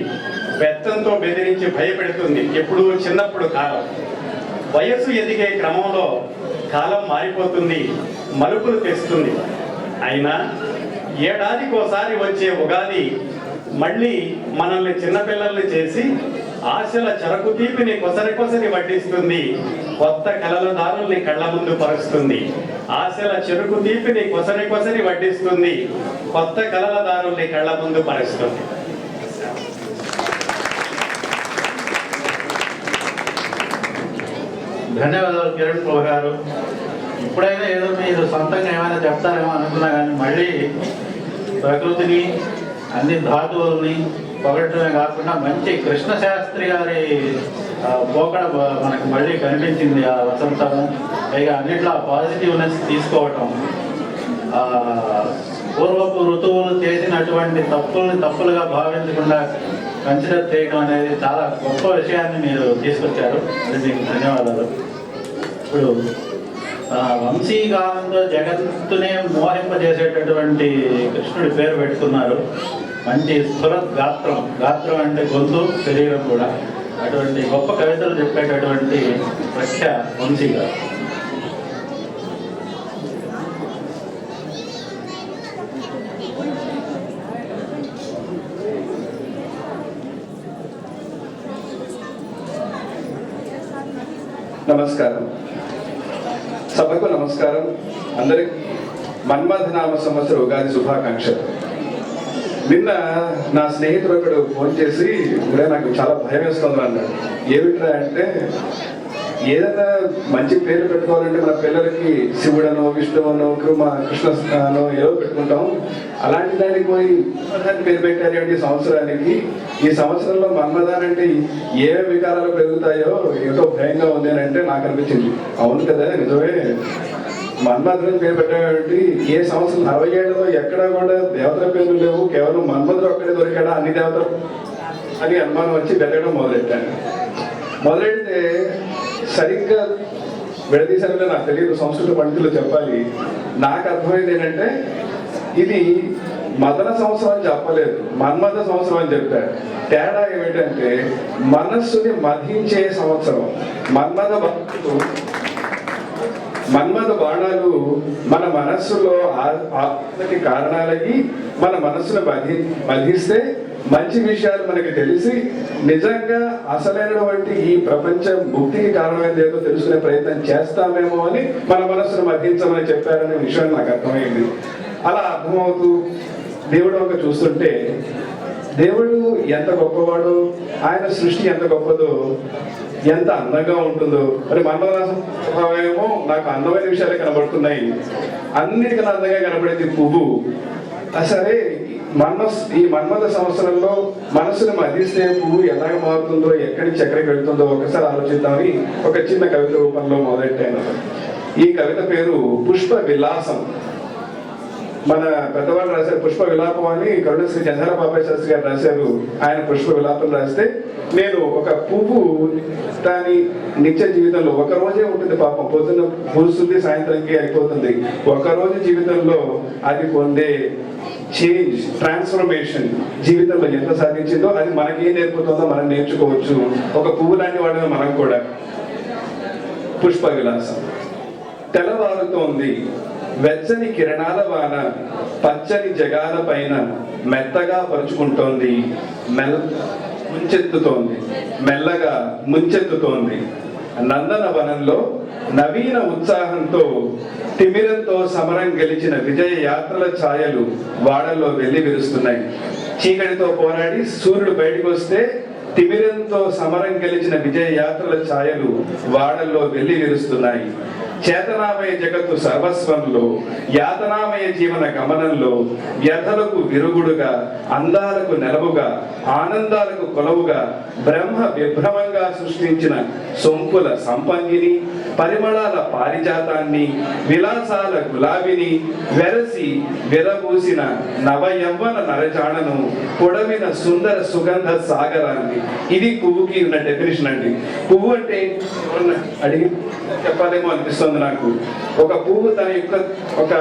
బెత్తంతో బెదిరించి భయపెడుతుంది. ఎప్పుడు చిన్నప్పుడు కాలం. వయస్సు ఎదిగే క్రమంలో కాలం మారిపోతుంది, మలుపులు తెస్తుంది. అయినా ఏడాదికోసారి వచ్చే ఉగాది మళ్ళీ మనల్ని చిన్నపిల్లల్ని చేసి ఆశల చెరకు తీపిని కొసరి వడ్డిస్తుంది, కొత్త కలల దారుల్ని కళ్ళ ముందు పరుస్తుంది. ఆశల చెరుకు తీపిని కొసరి వడ్డిస్తుంది, కొత్త కలల దారుల్ని కళ్ళ ముందు పరుస్తుంది. ధన్యవాదాలు కిరణ్ ప్రభు గారు. ఇప్పుడైనా ఏదో మీరు సొంతంగా ఏమైనా చెప్తారేమో అనుకున్నా కానీ మళ్ళీ ప్రకృతిని, అన్ని ధాతువుల్ని పొగడటమే కాకుండా మంచి కృష్ణశాస్త్రి గారి పోకడ మనకు మళ్ళీ కనిపించింది. ఆ వసంతము, పైగా అన్నిట్లో పాజిటివ్నెస్ తీసుకోవటం, పూర్వపు ఋతువులు చేసినటువంటి తప్పుల్ని తప్పులుగా భావించకుండా కన్సిడర్ చేయడం అనేది చాలా గొప్ప విషయాన్ని మీరు తీసుకొచ్చారు. మీకు ధన్యవాదాలు. ఇప్పుడు వంశీగానంతో జగత్తునే మోహింపజేసేటటువంటి కృష్ణుడి పేరు పెట్టుకున్నారు. మంచి స్థూల గాత్రం అంటే గొంతు, శరీరం కూడా. అటువంటి గొప్ప కవితలు చెప్పేటటువంటి ప్రఖ్య వంశీ గారు. నమస్కారం, సభకు నమస్కారం. అందరికి మన్మథనామ సంవత్సర ఉగాది శుభాకాంక్షలు. నిన్న నా స్నేహితుడు ఒకడు ఫోన్ చేసి ఇప్పుడే నాకు చాలా భయం వేస్తుంది అన్నాడు. ఏమిట్రా అంటే, ఏదైనా మంచి పేరు పెట్టుకోవాలంటే మన పిల్లలకి శివుడనో విష్ణువనో కృష్ణనో ఏదో పెట్టుకుంటాం. అలాంటి దానికి పోయి మన్మథాన్ని పేరు పెట్టారు అంటే సంవత్సరానికి, ఈ సంవత్సరంలో మన్మథాన్ అంటే ఏ వికారాలు పెరుగుతాయో ఏదో భయంగా ఉంది అని అంటే నాకు అనిపించింది. అవును కదా, నిజమే. మన్మథుని పేరు పెట్టాడు. ఏ సంవత్సరం 60 ఏళ్ళలో ఎక్కడా కూడా దేవతల పేర్లు లేవు, కేవలం మన్మథుడు ఒక్కడే దొరికాడా అన్ని దేవతలు అని అనుమానం వచ్చి వెతకడం మొదలెట్టాను. మొదలెడితే సరిగ్గా విడదీశారంటే నాకు తెలియదు, సంస్కృత పండితులు చెప్పాలి. నాకు అర్థమైంది ఏంటంటే, ఇది మదన సంవత్సరం అని చెప్పలేదు, మన్మథ సంవత్సరం అని చెప్పారు. తేడా ఏమిటంటే మనస్సుని మధించే సంవత్సరం. మన్మథ బాణాలు మన మనస్సులో ఆత్మకి కారణాలయ్యి మన మనస్సును మధిస్తే మంచి విషయాలు మనకి తెలిసి నిజంగా అసలైనటువంటి ఈ ప్రపంచం ముక్తికి కారణమైనది ఏదో తెలుసుకునే ప్రయత్నం చేస్తామేమో అని మన మనస్సును మధించమని చెప్పారనే విషయం నాకు అర్థమైంది. అలా అర్థమవుతూ దేవుడు ఒక చూస్తుంటే దేవుడు ఎంత గొప్పవాడో, ఆయన సృష్టి ఎంత గొప్పదో, ఎంత అందంగా ఉంటుందో. మరి మన్మథేమో నాకు అందమైన విషయాలే కనబడుతున్నాయి, అన్నిటికన్నా అందంగా కనబడేది పువ్వు. సరే, ఈ మన్మథ సంవత్సరంలో మనసును మధిస్తే పువ్వు ఎలాగ మారుతుందో, ఎక్కడి నుంచి ఎక్కడికి వెళ్తుందో ఒకసారి ఆలోచిద్దామని ఒక చిన్న కవిత రూపంలో మొదలెట్టాను. ఈ కవిత పేరు పుష్ప విలాసం. మన పెద్దవాళ్ళు రాశారు పుష్ప విలాపం అని, కరుణశ్రీ చంద్ర బాబాయ్ శాస్త్రి గారు రాశారు. ఆయన పుష్ప విలాపం రాస్తే, నేను ఒక పువ్వు దాని నిత్య జీవితంలో ఒక రోజే ఉంటుంది పాపం, పొద్దున్న పూస్తుంది సాయంత్రంకి అయిపోతుంది. ఒకరోజు జీవితంలో అది పొందే చేంజ్, ట్రాన్స్ఫర్మేషన్ జీవితంలో ఎంత సాధించిందో అది మనకేం నేర్పుతుందో మనం నేర్చుకోవచ్చు. ఒక పువ్వు లాంటి వాడిని మనం కూడా. పుష్ప విలాసం. తెల్లవారుతోంది, వెచ్చని కిరణాల వాన పచ్చని జగాల పైన మెత్తగా పరుచుకుంటోంది, మెల్లగా ముంచెత్తుతోంది. నందన వనంలో నవీన ఉత్సాహంతో తిమిరంతో సమరం గెలిచిన విజయ యాత్రల ఛాయలు వాడల్లో వెళ్లి విరుస్తున్నాయి. చీకటితో పోరాడి సూర్యుడు బయటకు వస్తే తిమిరంతో సమరం గెలిచిన విజయ యాత్రల ఛాయలు వాడల్లో వెళ్లి విరుస్తున్నాయి. చేతనామయ జగత్తు సర్వస్వంలో, యాతనామయ జీవన గమనంలో వ్యధలకు విరుగుడుగా, అందాలకు నెలవుగా, ఆనందాలకు కొలవుగా బ్రహ్మ విభ్రమంగా సృష్టించిన సొంపుల సంపంగిని, పరిమళాల పారిజాతాన్ని, విలాసాల గులాబిని వెరసి విరబూసిన నవయవ్వన నరజాడను, పొడవిన సుందర సుగంధ సాగరాన్ని. ఇది పువ్వుకి ఉన్న డెఫినేషన్ అండి. పువ్వు అంటే అడిగి చెప్పాలేమో అనిపిస్తుంది నాకు. ఒక పువ్వు తన యొక్క ఒక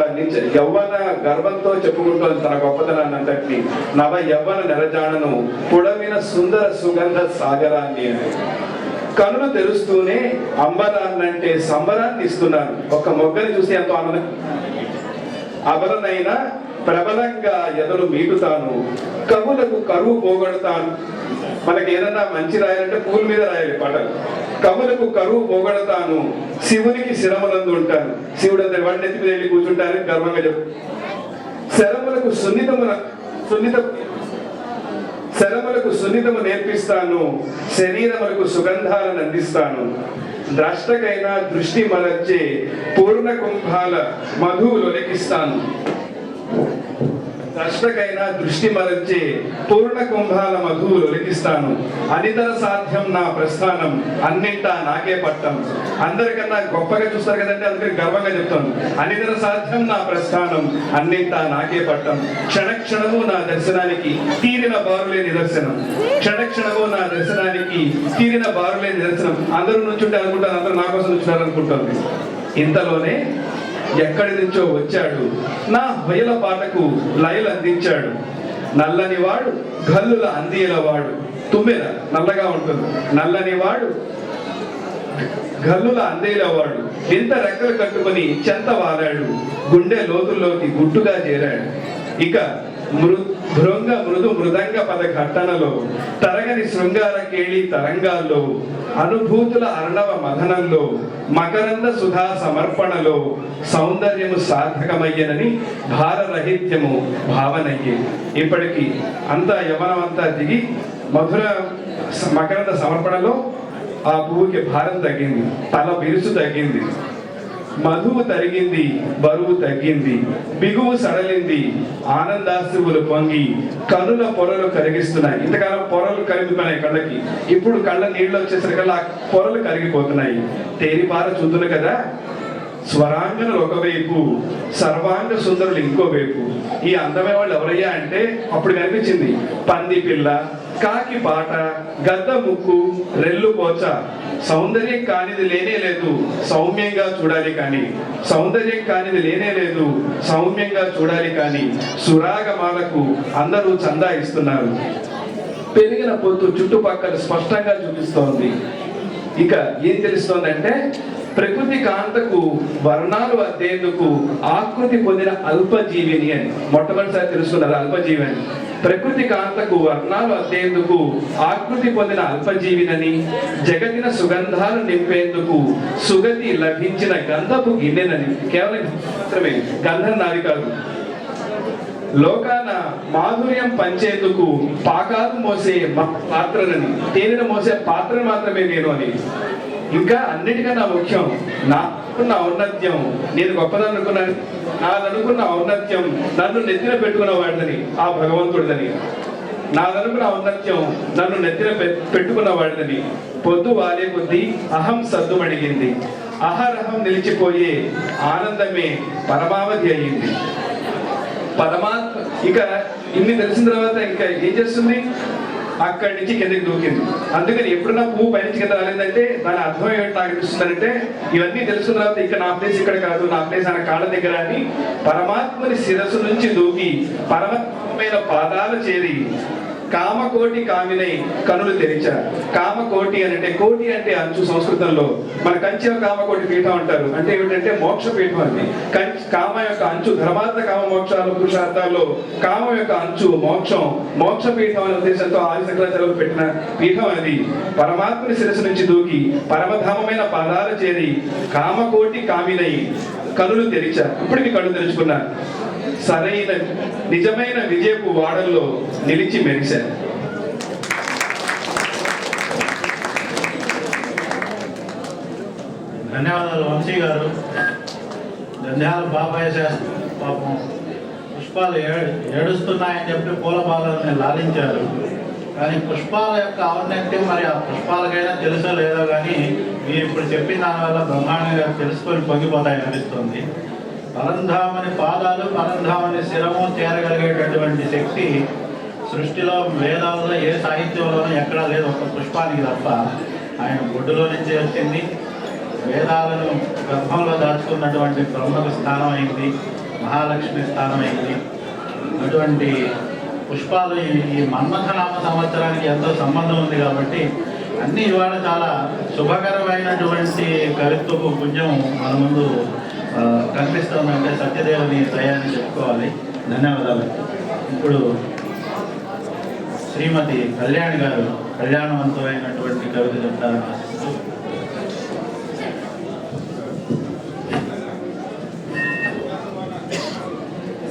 యవ్వన గర్వంతో చెప్పుకుంటుంది తన గొప్పతనాన్ని అంతటిని. నవ యవ్వన నెరజాడను, పొడవిన సుందర సుగంధ సాగరాన్ని. కనులు తెరుస్తూనే అంబరాన్నంటే సంబరాన్ని ఇస్తున్నాను. ఒక మొగ్గని చూసి ఎంతో ఆనందం. అబలనైనా ప్రబలంగా ఎదలు మీటుతాను, కవులకు కరువు పోగొడతాను. మనకి ఏదన్నా మంచి రాయాలంటే పూల మీద రాయాలి పాటలు. కవులకు కరువు పోగొడతాను, శివునికి శిరమునందు ఉంటాను. శివుడు అంతా వాడి నెత్తి మీద వెళ్ళి కూర్చుంటారని గర్వంగా చెప్పు. శరములకు సున్నితము నేర్పిస్తాను, శరీరములకు సుగంధాలను అందిస్తాను. ద్రష్టకైనా దృష్టి మరల్చే పూర్ణ కుంభాల మధువులు లెక్కిస్తాను. ద్రష్టకైనా దృష్టి మరల్చే పూర్ణ కుంభాల మధువులు లెక్కిస్తాను. అనితర సాధ్యం నా ప్రస్థానం, అన్నింటా నాకే పట్టం. అందరికన్నా గొప్పగా చూస్తారు కదంటే అందుకని గర్వంగా చెప్తాను. అనితర సాధ్యం నా ప్రస్థానం, అన్నింటా నాకే పట్టం. క్షణక్షణము నా దర్శనానికి తీరిన బారులే నిదర్శనం. క్షణక్షణము నా దర్శనానికి తీరిన బారులే నిదర్శనం. అందరూ నుంచుంటే అనుకుంటాను అందరూ నా కోసం నుంచున్నారు అనుకుంటుంది. ఇంతలోనే ఎక్కడి నుంచో వచ్చాడు, నా హొయల పాటకు లయలు అందించాడు. నల్లని వాడు గల్లుల అందియల వాడు. తుమ్మెద నల్లగా ఉంటుంది. నల్లని వాడు గల్లుల అందేలవాడు. ఇంత రెక్కలు కట్టుకుని చెంత వాలాడు, గుండె లోతుల్లోకి గుట్టుగా చేరాడు. ఇక భృంగ మృదు మృదంగ పద ఘట్టనలో తరగని శృంగార కేళి తరంగాల్లో అనుభూతుల అర్ణవ మథనంలో మకరంద సుధా సమర్పణలో సౌందర్యము సార్థకమయ్యనని భారరహిత్యము భావనయ్యే. ఇప్పటికీ అంతా యవనం అంతా దిగి మధుర మకరంద సమర్పణలో ఆ పువ్వుకి భారం తగ్గింది, తల బిరుసు తగ్గింది, మధువు తరిగింది, బరువు తగ్గింది, బిగువు సడలింది, ఆనందాశ్రువులు పొంగి కనుల పొరలు కరిగిస్తున్నాయి. ఇంతకాలం పొరలు కరిగిపోయినాయి కళ్ళకి, ఇప్పుడు కళ్ళ నీళ్ళు వచ్చేసరికల్లా పొరలు కరిగిపోతున్నాయి. తేరిపార చూద్దును కదా, స్వరాంగనలు ఒకవైపు, సర్వాంగ సుందరులు ఇంకోవైపు. ఈ అందమైన వాళ్ళు ఎవరయ్యా అంటే అప్పుడు కనిపించింది పంది పిల్ల, కాకి పాట, గద్ద ముక్కు, రెల్లు పోచ. సౌందర్యం కానిది లేనే లేదు, సౌమ్యంగా చూడాలి కానీ. సౌందర్యం కానిది లేనే లేదు, సౌమ్యంగా చూడాలి కానీ. సురాగమాలకు అందరూ చందా ఇస్తున్నారు. పెరిగిన పొత్తు చుట్టుపక్కల స్పష్టంగా చూపిస్తోంది. ఇక ఏం తెలుస్తోందంటే ప్రకృతి కాంతకు వర్ణాలు అద్దేందుకు ఆకృతి పొందిన అల్పజీవిని అని మొట్టమొదటిసారి తెలుసుకున్నారు. అల్పజీవి అని ప్రకృతి కాంతకు వర్ణాలు అద్దేందుకు ఆకృతి పొందిన అల్పజీవినని, జగతిన సుగంధాలు నింపేందుకు సుగతి లభించిన గంధపు గిన్నెనని. కేవలం మాత్రమే, గంధం నాది కాదు. లోకాన మాధుర్యం పంచేందుకు పాకాలు మోసే పాత్రనని, తేనెను మోసే పాత్ర మాత్రమే నేను అని. ఇంకా అన్నిటికన్నా ముఖ్యం, నాకున్న ఔన్నత్యం, నేను గొప్పదనుకున్నాను, నాదనుకున్న ఔన్నత్యం నన్ను నెత్తిన పెట్టుకున్న వాడిదని, ఆ భగవంతుడిదని. నాదనుకున్న ఔన్నత్యం నన్ను నెత్తిన పెట్టుకున్న వాడిదని. పొద్దు వాలే కొద్దీ అహం సద్దుమడిగింది, అహరహం నిలిచిపోయే ఆనందమే పరమావధి అయ్యింది. పరమాత్మ ఇక ఇన్ని తెలిసిన తర్వాత ఇంకా ఏం చేస్తుంది? అక్కడి నుంచి కిందకి దూకింది. అందుకని ఎప్పుడన్నా పువ్వు పైనుంచి కింద రాలేదంటే దాని అర్థం ఏమిటి నాకు అనిపిస్తుందంటే, ఇవన్నీ తెలుసుకున్న తర్వాత ఇక నా ప్లేస్ ఇక్కడ కాదు, నా ప్లేస్ ఆయన కాళ్ళ దగ్గర అని పరమాత్మని శిరస్సు నుంచి దూకి పరమాత్మైన పాదాలు చేరి కామకోటి కామినై కనులు తెరిచారు. కామకోటి అంటే, కోటి అంటే అంచు. సంస్కృతంలో మన కంచి కామకోటి పీఠం అంటారు. అంటే ఏమిటంటే మోక్ష పీఠం అది. కామ యొక్క అంచు, ధర్మార్థ కామ మోక్షాలు పురుషార్థాల్లో కామం యొక్క అంచు మోక్షం. మోక్ష పీఠం అనే ఉద్దేశంతో ఆది శంకరాచార్యులు పెట్టిన పీఠం అది. పరమాత్మని శిరస్సు నుంచి దూకి పరమధామమైన పాదాలు చేరి కామకోటి కామినై కనులు తెరిచారు. ఇప్పటికి కళ్ళు తెరుచుకున్నారు. సరైన నిజమైన విజయపు వాడల్లో నిలిచి మెరిశారు. ధన్యవాదాలు వంశీ గారు. ధన్యాల బాబాయ్ శాస్త్రి పాపం పుష్పాలు ఏడుస్తున్నాయని చెప్పి పూల బాలని లాలించారు. కానీ పుష్పాల యొక్క ఔన్నత్యం మరి ఆ పుష్పాలకైనా తెలుసో లేదో కానీ మీరు ఇప్పుడు చెప్పిన దానివల్ల బ్రహ్మాండంగా తెలుసుకొని పొంగిపోతాయి అనిపిస్తుంది. పరంధామని పాదాలు, పరంధామని శిరము చేరగలిగేటటువంటి శక్తి సృష్టిలో, వేదాల్లో, ఏ సాహిత్యంలోనూ ఎక్కడా లేదు, ఒక పుష్పానికి తప్ప. ఆయన బొడ్డులో నుంచి వచ్చింది, వేదాలను గర్భంలో దాచుకున్నటువంటి బ్రహ్మకు స్థానం అయింది, మహాలక్ష్మి స్థానం అయింది. అటువంటి పుష్పాలు ఈ మన్మథనామ సంవత్సరానికి ఎంతో సంబంధం ఉంది కాబట్టి అన్నీ ఇవాళ చాలా శుభకరమైనటువంటి కవిత్వపు పుణ్యం మన ముందు కనిపిస్తుందంటే సత్యదేవుని దయాన్ని చెప్పుకోవాలి. ధన్యవాదాలు. ఇప్పుడు శ్రీమతి కళ్యాణి గారు కళ్యాణవంతమైనటువంటి కవిత చెప్తారని ఆశిస్తూ.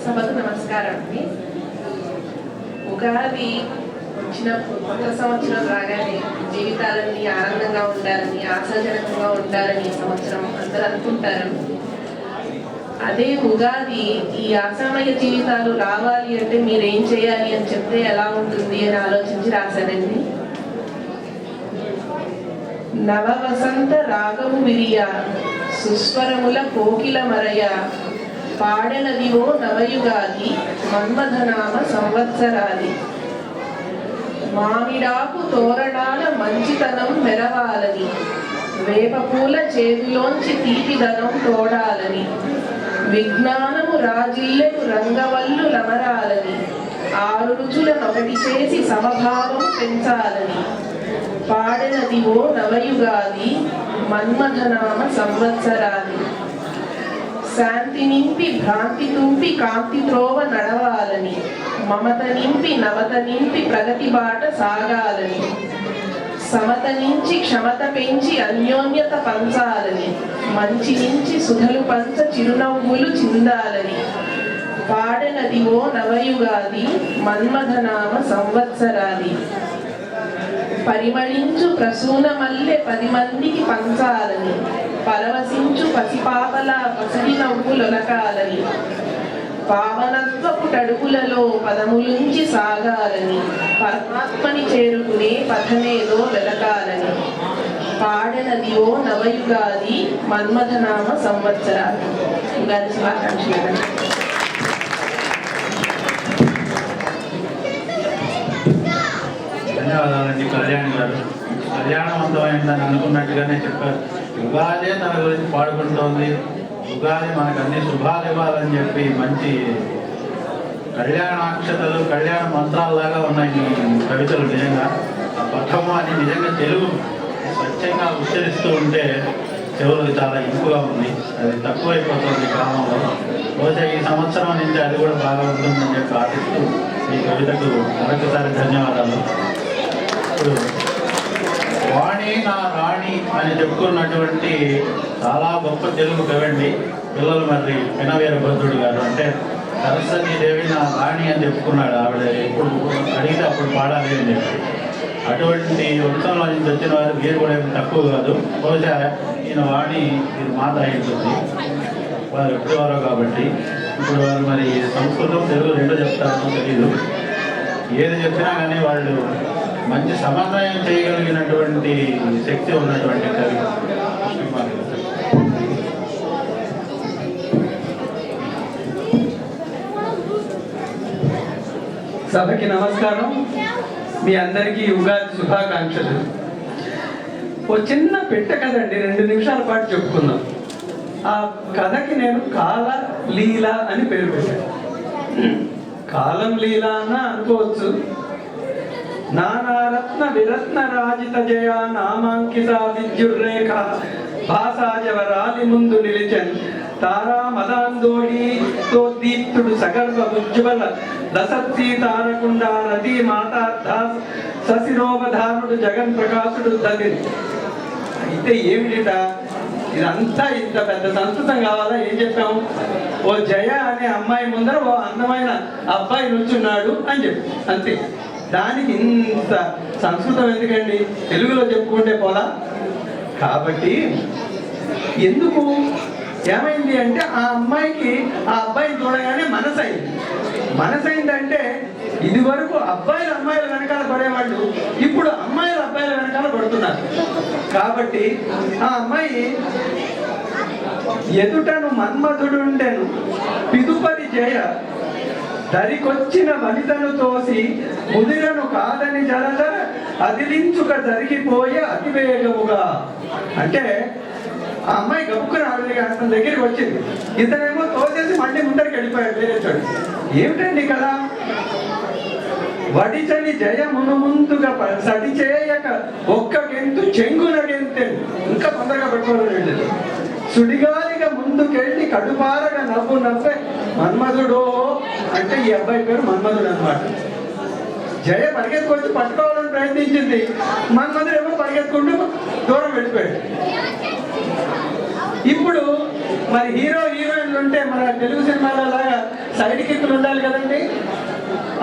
సభకు నమస్కారం అండి. ఉగాది వచ్చినప్పుడు, కొత్త సంవత్సరం రాగానే జీవితాలన్నీ ఆనందంగా ఉండాలని, ఆశాజనకంగా ఉండాలని ఈ సంవత్సరం అందరూ అనుకుంటారు. అదే ఉగాది ఈ ఆశామయ జీవితాలు రావాలి అంటే మీరేం చేయాలి అని చెప్తే ఎలా ఉంటుంది అని ఆలోచించి రాశానండి. నవ వసంత రాగము విరియ, సుస్వరముల కోకిల మరయ, పాడెనదివో నవయుగాది, మన్మథనామ సంవత్సరాది. మామిడాకు తోరణాల మంచితనం మెరవాలని, వేపపూల చేతిలోంచి తీపిదనం తోడాలని, విజ్ఞానము రాజిల్లెను రంగవల్లు లమరాలని, ఆరు రుచులనొకటి చేసి సమభావం పెంచాలని. పాడెనదివో నవయుగాది, మన్మథనామ సంవత్సరాది. శాంతి నింపి భ్రాంతి తుంపి కాంతి త్రోవ నడవాలని, మమత నింపి నవత నింపి ప్రగతి బాట సాగాలని, సమత నుంచి క్షమత పెంచి అన్యోన్యత పంచాలని, మంచి నుంచి సుధలు పంచ చిరునవ్వులు చిందాలని, పాడెనది ఓ నవయుగాది మన్మథనామ సంవత్సరాది, పరిమళించు ప్రసూన మల్లె 10 మందికి పంచాలని, పరవశించు పసిపాపల పసిడి నవ్వులొలకాలని, పావనత్వపు టడుగులలో పదములుంచి సాగాలని, పరమాత్మని చేరుకునే పథమేదో వెలకాలని, పాడెనది ఓ నవయుగాది మన్మథనామ సంవత్సరాలు. ఉగాది శుభాకాంక్షలు. ధన్యవాదాలండి కళ్యాణ్ గారు. కళ్యాణవంతమైందని అనుకున్నట్టుగానే చెప్పారు. ఉగాదే తన గురించి పాడుకుంటోంది. ఉగాది మనకు అన్ని శుభాలు ఇవ్వాలని చెప్పి మంచి కళ్యాణాక్షతలు కళ్యాణ మంత్రాల్లాగా ఉన్నాయి ఈ కవితలు. నిజంగా ఆ పఠము అని నిజంగా తెలుగు స్వచ్ఛంగా ఉచ్చరిస్తూ ఉంటే చెవులకు చాలా ఇంపుగా ఉంది. అది తక్కువైపోతుంది గ్రామంలో. బహుశా ఈ సంవత్సరం నుంచి అది కూడా బాగా ఉంటుందని చెప్పి ఆశిస్తూ ఈ కవితకు మరొకసారి ధన్యవాదాలు. ఇప్పుడు వాణి నా రాణి అని చెప్పుకున్నటువంటి చాలా గొప్ప తెలుగు కవండి పిల్లలు మరి పినవీరభద్రుడు గారు. అంటే సరస్వతీ దేవి నా రాణి అని చెప్పుకున్నాడు. ఆవిడ ఎప్పుడు అడిగితే అప్పుడు పాడాలి అని చెప్పి. అటువంటి వంశంలో నుంచి వచ్చిన వారు వీరు కూడా ఏమి తక్కువ కాదు. బహుశా ఈయన వాణి ఇది మాత అయింటుంది. వారు ఎప్పటి వారో కాబట్టి ఇప్పుడు వారు మరి సంస్కృతం తెలుగు రెండు చెప్తారో తెలీదు. ఏది చెప్పినా కానీ వాళ్ళు మంచి సమన్వయం చేయగలిగినటువంటి శక్తి ఉన్నటువంటి కవి. సభకి నమస్కారం. మీ అందరికీ ఉగాది శుభాకాంక్షలు. ఓ చిన్న పెట్ట కదండి, 2 నిమిషాల పాటు చెప్పుకుందాం. ఆ కథకి నేను కాల లీల అని పేరు పెట్టాను. కాలం లీల అన్న అనుకోవచ్చు. నానారత్న విరత్న రాజిత జయ నామాంకిత విద్యుర్రేఖ భాషాజవరాలి ముందు నిలిచన్ తారా మదాందోళితో దీప్తుడు సగర్భ ఉజ్వల దశత్సి తారకుండ రతి మాతార్థ సశిరోవధానుడు జగన్ ప్రకాశుడు దగిరి. అయితే ఏమిటిట ఇదంతా? ఇంత పెద్ద సంస్కృతం కావాలా? ఏం చెప్పాము? ఓ జయ అనే అమ్మాయి ముందర ఓ అందమైన అబ్బాయి నుంచున్నాడు అని చెప్పి, అంతే. దానికి ఇంత సంస్కృతం ఎందుకండి? తెలుగులో చెప్పుకుంటే పోలా. కాబట్టి ఎందుకు ఏమైంది అంటే ఆ అమ్మాయికి ఆ అబ్బాయిని చూడగానే మనసైందంటే ఇది వరకు అబ్బాయిలు అమ్మాయిల వెనకాల పడేవాళ్ళు, ఇప్పుడు అమ్మాయిలు అబ్బాయిల వెనకాల పడుతున్నారు. కాబట్టి ఆ అమ్మాయి ఎదుటను మన్మధుడుండెను పిదుపది జయ దరికొచ్చిన వనితను తోసి ముదిరను కాదని జరజర అదిలించుక జరిగిపోయే అతివేగముగా. అంటే ఆ అమ్మాయి గబుక్కుని అతని దగ్గరికి వచ్చింది. ఇతనేమో తోసేసి మళ్ళీ ముందరికి వెళ్ళిపోయాడు వేరే చోటు. ఏమిటండి కదా? వడిచని జయమును ముందుగా సడి చేయక ఒక్క గెంతు చెంగున గెంతె. ఇంకా తొందరగా పెట్టుకోవాలి. సుడిగాలిగా ముందుకెళ్ళి కడుపారగా నవ్వే మన్మధుడో. అంటే ఈ అబ్బాయి పేరు మన్మధుడు అన్నమాట. జయ పరిగెత్తుకొచ్చి పట్టుకోవాలని ప్రయత్నించింది. మన్మధుడు ఏమో పరిగెత్తుకుంటూ దూరం వెళ్ళిపోయాడు. ఇప్పుడు మరి హీరో హీరోయిన్లు ఉంటే మన తెలుగు సినిమాలో లాగా సైడ్ కిక్కులు ఉండాలి కదండి.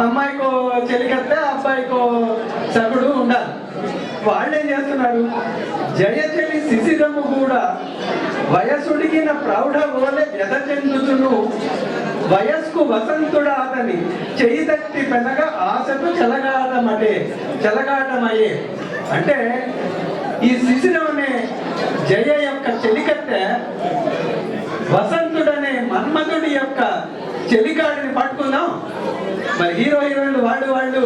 అమ్మాయికో చెలికత్తే అబ్బాయికో సగుడు ఉండాలి. వాళ్ళు ఏం చేస్తున్నారు? జయచలి శిశిరము కూడా వయసుడిగిన ప్రౌఢ ఓలే వ్యధ చెందుతును వయస్కు వసంతుడా అతని చేయి తట్టి పెనగా ఆశకు చెలగాటమయ్యే. అంటే ఈ శిశిరం అనే జయ యొక్క చెలికత్తె వసంతుడనే మన్మధుడి యొక్క చెలికాడిని పట్టుకుందాం. మరి హీరో హీరోయిన్లు వాళ్ళు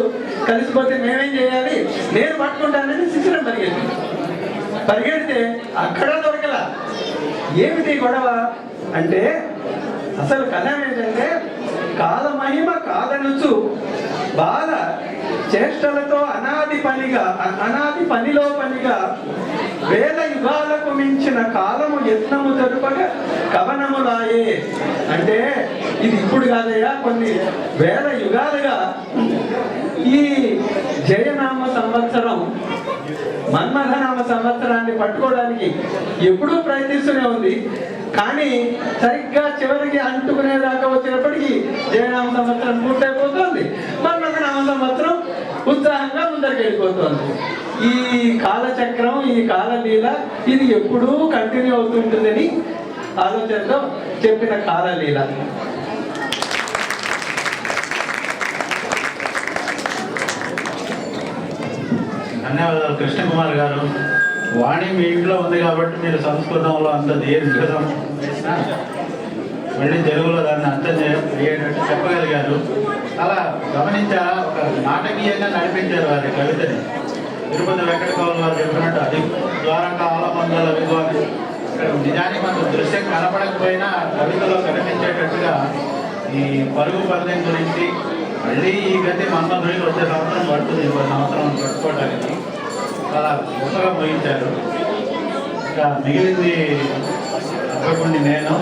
కలిసిపోతే మేమేం చేయాలి? నేను పట్టుకుంటానని శిశిరం పరిగెడితే అక్కడ దొరకలా. ఏమిటి గొడవ అంటే అసలు కథ ఏంటంటే కాలమహిమ కాదనుచు బాల చేష్టలతో అనాది పనిలో పనిగా వేల యుగాలకు మించిన కాలము యత్నము జరుపగా కవనములాయే. అంటే ఇది ఇప్పుడు కాదయ్యా, కొన్ని వేల యుగాలుగా ఈ జయనామ సంవత్సరం మన్మథనామ సంవత్సరాన్ని పట్టుకోవడానికి ఎప్పుడూ ప్రయత్నిస్తూనే ఉంది. కానీ సరిగ్గా చివరికి అంటుకునేదాకా వచ్చినప్పటికీ జయనామ సంవత్సరం పూర్తయిపోతుంది, మన్మథనామ సంవత్సరం ఉత్సాహంగా ముందరికి వెళ్ళిపోతుంది. ఈ కాలచక్రం, ఈ కాలలీల ఇది ఎప్పుడూ కంటిన్యూ అవుతుంటుందని ఆలోచనతో చెప్పిన కాలలీల. ధన్యవాదాలు కృష్ణకుమార్ గారు. వాణి మీ ఇంట్లో ఉంది కాబట్టి మీరు సంస్కృతంలో అంత దీర్ఘం మళ్ళీ తెలుగులో దాన్ని అర్థం అయ్యేటట్టు చెప్పగలిగారు. అలా గమనించారా, ఒక నాటకీయంగా నడిపించారు వారి కవితని. తిరుపతి వెంకట కవులు వారు చెప్పినట్టు అది ద్వారకా ఆలమందల విద్వాని. నిజానికి మనకు దృశ్యం కనపడకపోయినా కవితలో కనిపించేటట్టుగా ఈ పరుగు పందెం గురించి, మళ్ళీ ఈ గతి మన్మధుడికి వచ్చే సంవత్సరం పడుతుంది, ఇంకో సంవత్సరం పట్టుకోవడానికి చాలా గొప్పగా ముగించారు. ఇంకా మిగిలింది తప్పకుండా నేను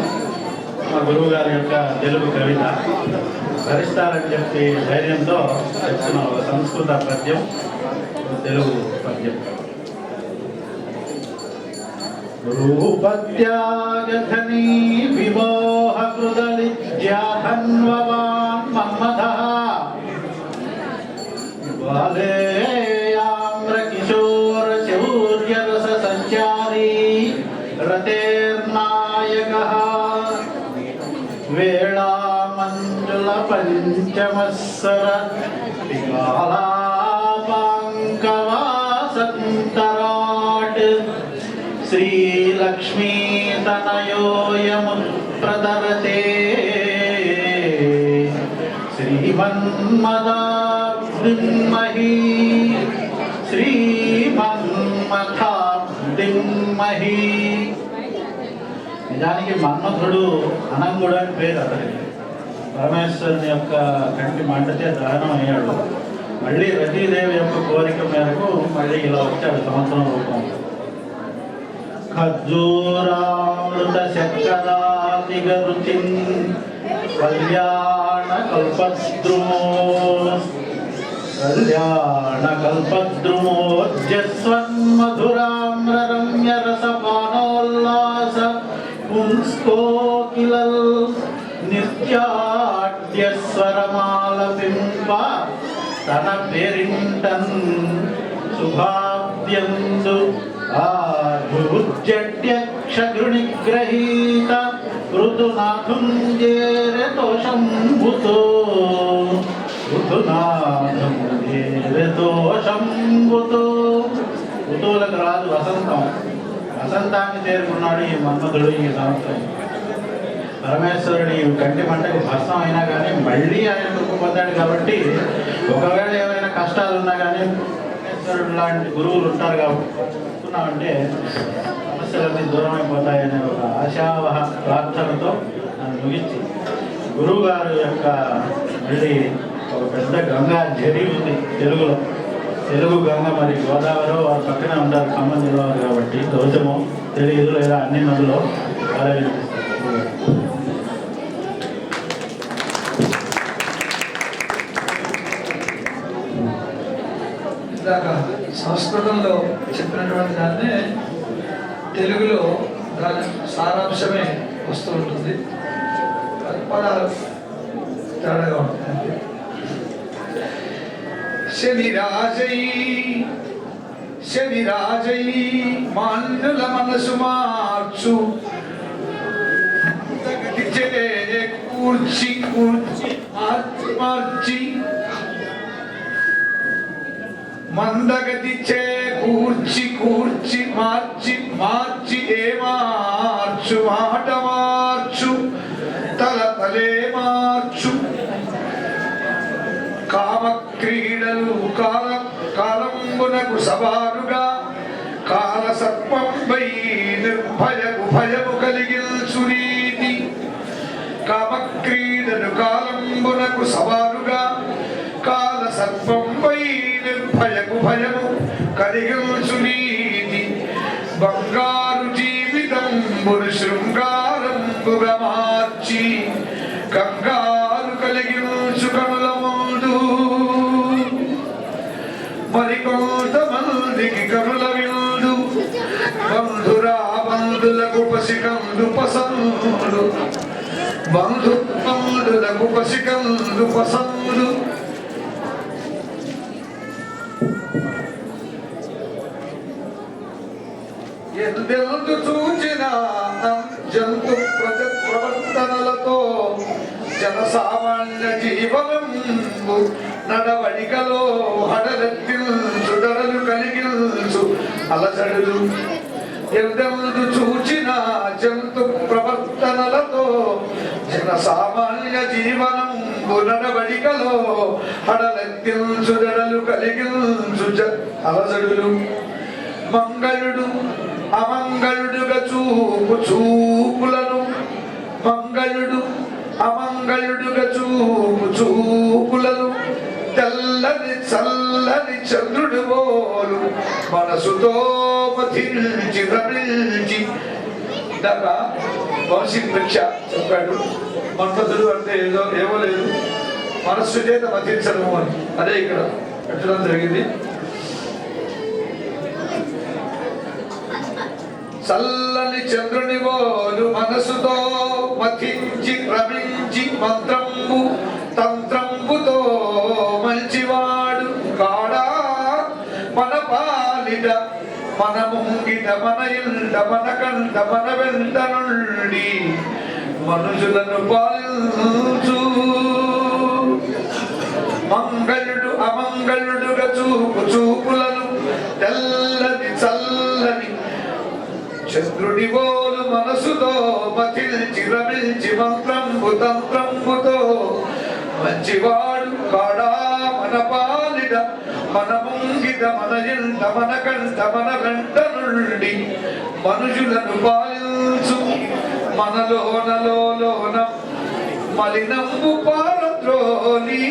మా గురువు గారి యొక్క తెలుగు కవిత భరిస్తారని చెప్పి ధైర్యంతో చెప్తున్న ఒక సంస్కృత పద్యం, తెలుగు పద్యం. రూపత్యాగధనీ విమోహ కృదలిజ్యాధన్వవాన్ మన్మథః బాలేయామ్ర కిశోర శౌర్యరస సంచారీ రతేర్నాయకః వేళామంజుల పంచమస్సర వికాలాపాంకవాసంతరాట్ శ్రీలక్ష్మీ తనయోయము ప్రదరతే శ్రీమన్మదాబ్దిమహీ శ్రీమన్మథాబ్దిమహీ. నిజానికి మన్మథుడు అనంగుడు అని పేరు అతనికి. పరమేశ్వరుని యొక్క కంటి మంటచే దహనం అయ్యాడు. మళ్ళీ రతీదేవి యొక్క కోరిక మేరకు మళ్ళీ ఇలా వచ్చాడు సంవత్సరం రూపం. ఖర్జూరామృత శక్కరాతిగ రుచిన్ కళ్యాణ కల్పద్రుమోజ్జస్వన్మధురామ్ర రమ్య రసపానోల్లాస పుంస్కోకిలల్ నిత్యాడ్యస్వరమాలపింప తన పేరింటన్ శుభాభ్యందు ఆభూజ్యక్షగృణిగ్రహీత ఋతునాథుంజేరతోషంభుతో ఋతునాథుంజేరతోషంభుతో. ఋతువులకు రాజు వసంతం. వసంతాన్ని చేరుకున్నాడు ఈ మన్మధుడు ఈ సంవత్సరం. పరమేశ్వరుడి కంటి మంటకు భస్మం అయినా కానీ మళ్ళీ ఆయన కృప పొందాడు కాబట్టి ఒకవేళ ఏమైనా కష్టాలు ఉన్నా కానీ పరమేశ్వరుడు లాంటి గురువులు ఉంటారు కాబట్టి అంటే సమస్యలన్నీ దూరం అయిపోతాయనే ఒక ఆశావహ ప్రార్థనతో నన్ను ముగించి, గురువు గారు యొక్క మళ్ళీ ఒక పెద్ద గంగా జరి ఉంది తెలుగులో. తెలుగు గంగ మరి గోదావరి వారి పక్కనే ఉంటారు ఖమ్మం జిల్లా కాబట్టి దోషము తెలియదు లేదా అన్ని నదులో అలా ఇందాక సంస్కృతంలో చెప్పినటువంటి దాన్నే తెలుగులో దాని సారాంశమే వస్తూ ఉంటుంది. పదాలు తేడాగా ఉంటుంది. శనిరాజై మాన్యుల మనసు మార్చు కూర్చి మార్చి మందగతి చే కూర్చి మార్చి ఏ మార్చు మాట మార్చు తలే మార్చు కామ క్రీడలు కాలంబునకు సవాలుగా కాల సర్పంపై భయము కలిగిల్చు రీతి. కామ క్రీడలు కాలంబునకు సవాలుగా కాల బంధునికి కరుల విందు బంధురా బంధులకు పసికందు పసందు బంధులకు పసికందు పసందు ఎందెందు చూచిన జంతు ప్రవర్తనలతో జనసామాన్య జీవనంబు నడవడికలో హడలెత్తించు ధరలు కలిగించు అలసడులు ఎందెందు చూచిన జంతు ప్రవర్తనలతో జనసామాన్య జీవనంబు నడవడికలో హడలెత్తించు ధరలు కలిగించు అలసడులు మంగళుడు అమంగళుడుగా చూపు చూపులను మంగళుడు అమంగళుడుగా చూపు చూపులను తెల్లని చల్లని చంద్రుడు బోలు మనసుతో మథించి రమించి ఇందాక వంశీ భిక్ష చెప్పాడు. మన్మధుడు అంటే ఏమో లేదు, మనస్సు చేత మథించడము అని. అదే ఇక్కడ పెట్టడం జరిగింది. చల్లని చంద్రుని బోలు మనసుతో మథించి రమించి మంత్రంబు తంత్రంబుతో మంచివాడు కాడా మన పాలిట మన ముంగిట మన ఇంట మన కంట మన వెంట నుండి మనుషులను పాలించు మంగళుడు అమంగళుడుగా చూపు చూపులను తెల్లని చల్లని చంద్రుడి బోలు మనసుతో మథించి రమించి మంత్రంబు తంత్రంబుతో మంచివాడు కాడా మన పాలిట మన ముంగిట మన ఇంట మన కంట మన వెంట నుండి మనుషులను పాలించు మనలోన మలినంబు పారద్రోలి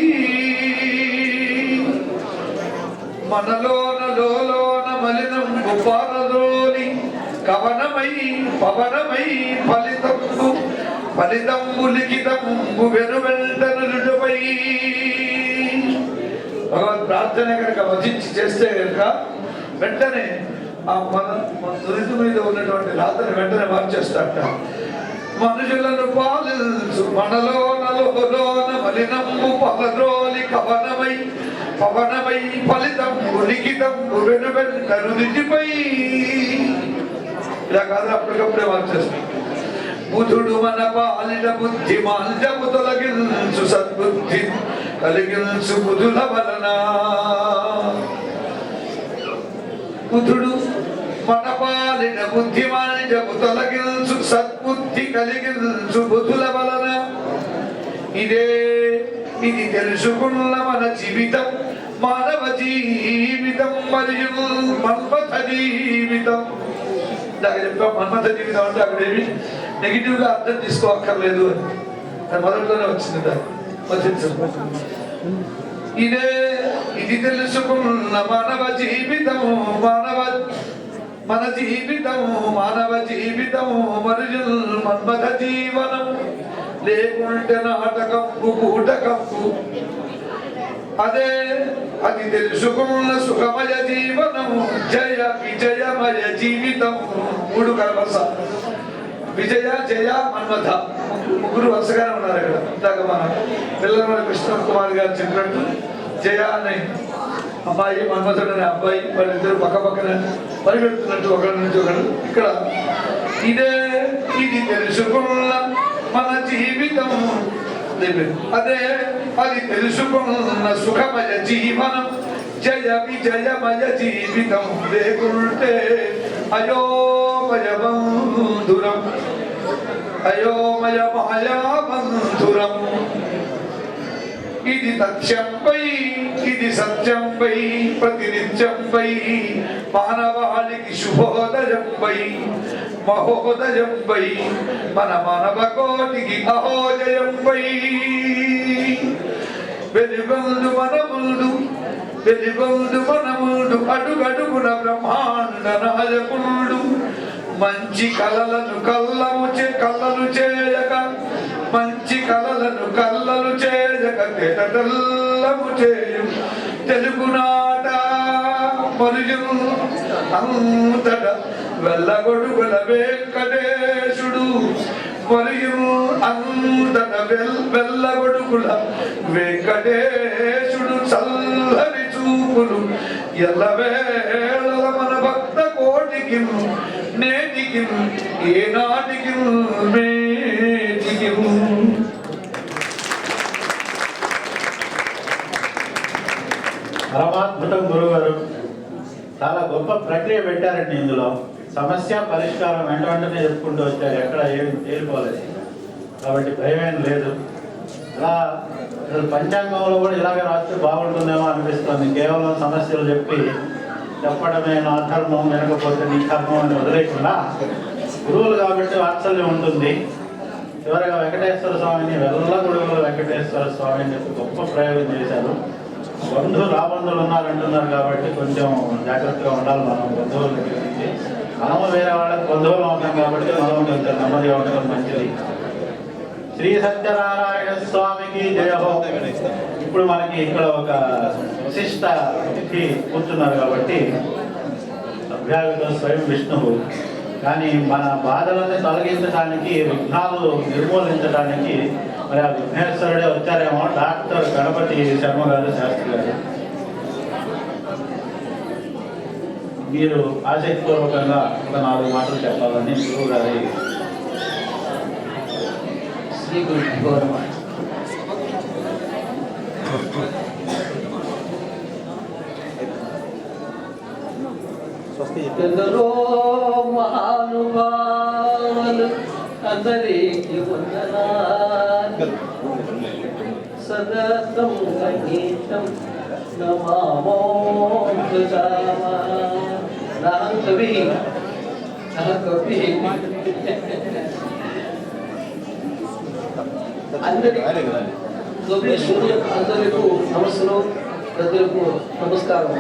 మనలోన మలినంబు పారద్రోలి కవనమై పవనమై ఫలితంబు లిఖితంబు వెనువెంటనుడుపై భగవద్ ప్రార్థన కనుక వధించి చేస్తే కనుక వెంటనే ఆ మన దురిత మీద ఉన్నటువంటి రాతను వెంటనే మార్చేస్తాట. మనుషులను పాలించు మనలోన మలినంబు పవద్రోలి కవనమై పవనమై ఫలితంబు లిఖితంబు వెనువెంటనుడిపై ఇలా కాదు, అప్పటికప్పుడే మార్చేస్తాం. బుధుడు మన పాలిట బుద్ధి మాంజము తొలగించు సద్బుద్ధి కలిగించు బుధుల వలన. బుధుడు మన పాలిట బుద్ధి మాంజము తొలగించు సద్బుద్ధి కలిగించు బుధుల వలన. ఇది తెలుసుకున్న మన జీవితం మానవ జీవితం మరియు మన్మథ జీవితం. మన్మథ జీవితం అంటే అక్కడేమి నెగిటివ్ గా అర్థం తీసుకోక్కర్లేదు అని మొదట్లోనే వచ్చింది దాన్ని. ఇది తెలుసుకున్న మానవ జీవితము మన జీవితము మానవ జీవితము మరియు మన్మథ జీవనం లేకుంటే నాటకంపు కూటకంపు. అది తెలుసుకున్న సుఖమయ జీవనము జయ విజయమయ జీవితం. మూడు కర్మస విజయ జయ మన్మథ ముగ్గురు వరుసగానే ఉన్నారు ఇక్కడ. ఇందాక మన పిల్లల కృష్ణ కుమార్ గారు చెప్పినట్టు జయ అనే అబ్బాయి మన్మథుడు అనే అబ్బాయి వాళ్ళిద్దరు పక్క పక్కన పరిగెడుతున్నట్టు ఒకరి నుంచి ఒకరు. ఇక్కడ ఇది తెలుసుకున్న మన జీవితం అది తెలుసుకున్న సుఖమయ జీవనం జయ విజయమయ జీవితం లేకుంటే అయోమయ బంధురం అయోమయ మాయా బంధురం. ఇది తథ్యంపై ఇది సత్యంపై ప్రతినిత్యంపై మానవాళికి శుభోదయంపై మహోదయంపై మన మానవ కోటికి అహోదయంపై. వెలుగొందు మనముందు అడుగడుగున బ్రహ్మాండ నాయకుడు మంచి కలలను కళ్ళలు చేయక మంచి కలలను కళ్ళలు చేయక తెల్లము చేయు తెలుగునాట మరియు అంతట వెళ్ళగొడుగుల వెంకటేశుడు మరియు అంతట వెళ్ళగొడుగుల వెంకటేశుడు చల్లని చూపులు ఎల్లవేళ మన భక్త కోటికి నేటికి ఏనాటికి మేటికి. పరమాద్భుతం గురుగారు చాలా గొప్ప ప్రక్రియ పెట్టారండి. ఇందులో సమస్య పరిష్కారం వెంట వెంటనే చెప్పుకుంటూ వచ్చారు, ఎక్కడ ఏం తేలిపోలేదు. కాబట్టి భయమేం లేదు. ఇలా అసలు పంచాంగంలో కూడా ఇలాగే రాస్తే బాగుంటుందేమో అనిపిస్తుంది. కేవలం సమస్యలు చెప్పడమే నా ధర్మం, వినకపోతే నీ ధర్మం అని వదిలేకుండా గురువులు కాబట్టి వాత్సల్యం ఉంటుంది. చివరిగా వెంకటేశ్వర స్వామిని వెళ్ళగొడుగుల వెంకటేశ్వర స్వామి అని చెప్పి గొప్ప ప్రయోగం చేశారు. బంధువులు రాబంధువులు ఉన్నారంటున్నారు కాబట్టి కొంచెం జాగ్రత్తగా ఉండాలి. మనం బంధువుల దగ్గర నుంచి మనము వేరే వాళ్ళకి బంధువులు అవుతాం కాబట్టి మనం కొంచెం నెమ్మదిగా ఉండడం మంచిది. శ్రీ సత్యనారాయణ స్వామికి జయహో. ఇప్పుడు మనకి ఇక్కడ ఒక విశిష్ట అతిథి కూర్చున్నారు కాబట్టి అభ్యాగత స్వయం విష్ణువు. కానీ మన బాధలను తొలగించడానికి, విఘ్నాలు నిర్మూలించడానికి మరి ఆ విఘ్నేశ్వరుడే వచ్చారేమో. డాక్టర్ గణపతి శర్మ గారు, శాస్త్రి గారు, మీరు ఆసక్తిపూర్వకంగా ఒక 4 మాటలు చెప్పాలని గురువు గారి. శ్రీ గురు గౌరవ ఎందరో మహానుభావులు అందరికి వందనాలు. సదతం గీతం నమామో కవి అందరికీ నమస్సులు, ప్రజలకు నమస్కారం.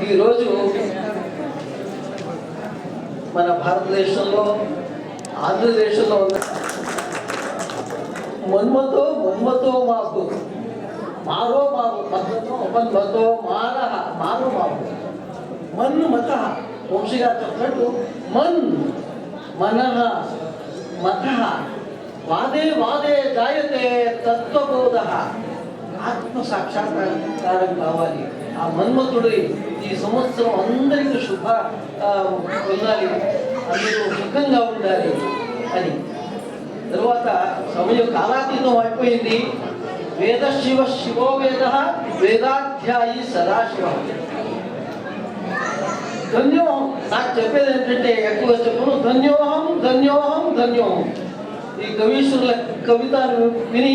ఈరోజు మన భారతదేశంలో, ఆంధ్రదేశంలో ఉన్న మన్మతో మాకు మారో మాకు మన్మతో మారో మాకు మన్ను మత. వంశీ గారు చెప్పినట్టు మనః మత వాదే జాయతే తత్వబోధ. ఆత్మ సాక్షాత్కారం కావాలి. ఆ మన్మతుడు ఈ సంవత్సరం అందరికీ శుభ పొందాలి, అందరూ సుఖంగా ఉండాలి అని. తరువాత సమయం కాలాతీతం అయిపోయింది. వేద శివో వేద వేదాధ్యాయి సదాశివ. ధన్యోహం. నాకు చెప్పేది ఏంటంటే ఎక్కువ చెప్పను. ధన్యోహం. ఈ కవీశ్వరుల కవితను విని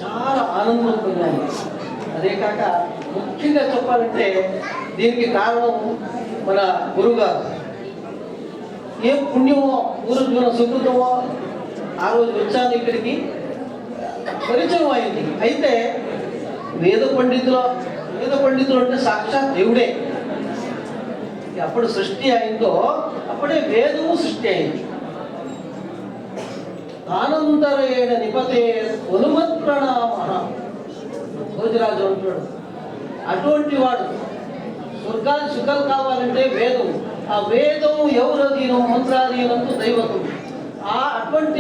చాలా ఆనందం పొందాను. అదే కాక ముఖ్యంగా చెప్పాలంటే దీనికి కారణం మన గురువుగారు. ఏ పుణ్యమో, పూర్వజీవన సుకృతమో ఆ రోజు వచ్చాను ఇక్కడికి, పరిచయం అయింది. అయితే వేద పండితులు అంటే సాక్షాత్ దేవుడే. అప్పుడు సృష్టి అయిందో అప్పుడే వేదము సృష్టి అయింది. ఆనందరేణ నిపతే హనుమత్ ప్రణామ. భోజరాజు అంటాడు. అటువంటి వాడు స్వర్గాది సుఖాలు కావాలంటే వేదం. ఆ వేదం ఎవరు అధీనం? మంత్రాధీనంతో దైవతం. అటువంటి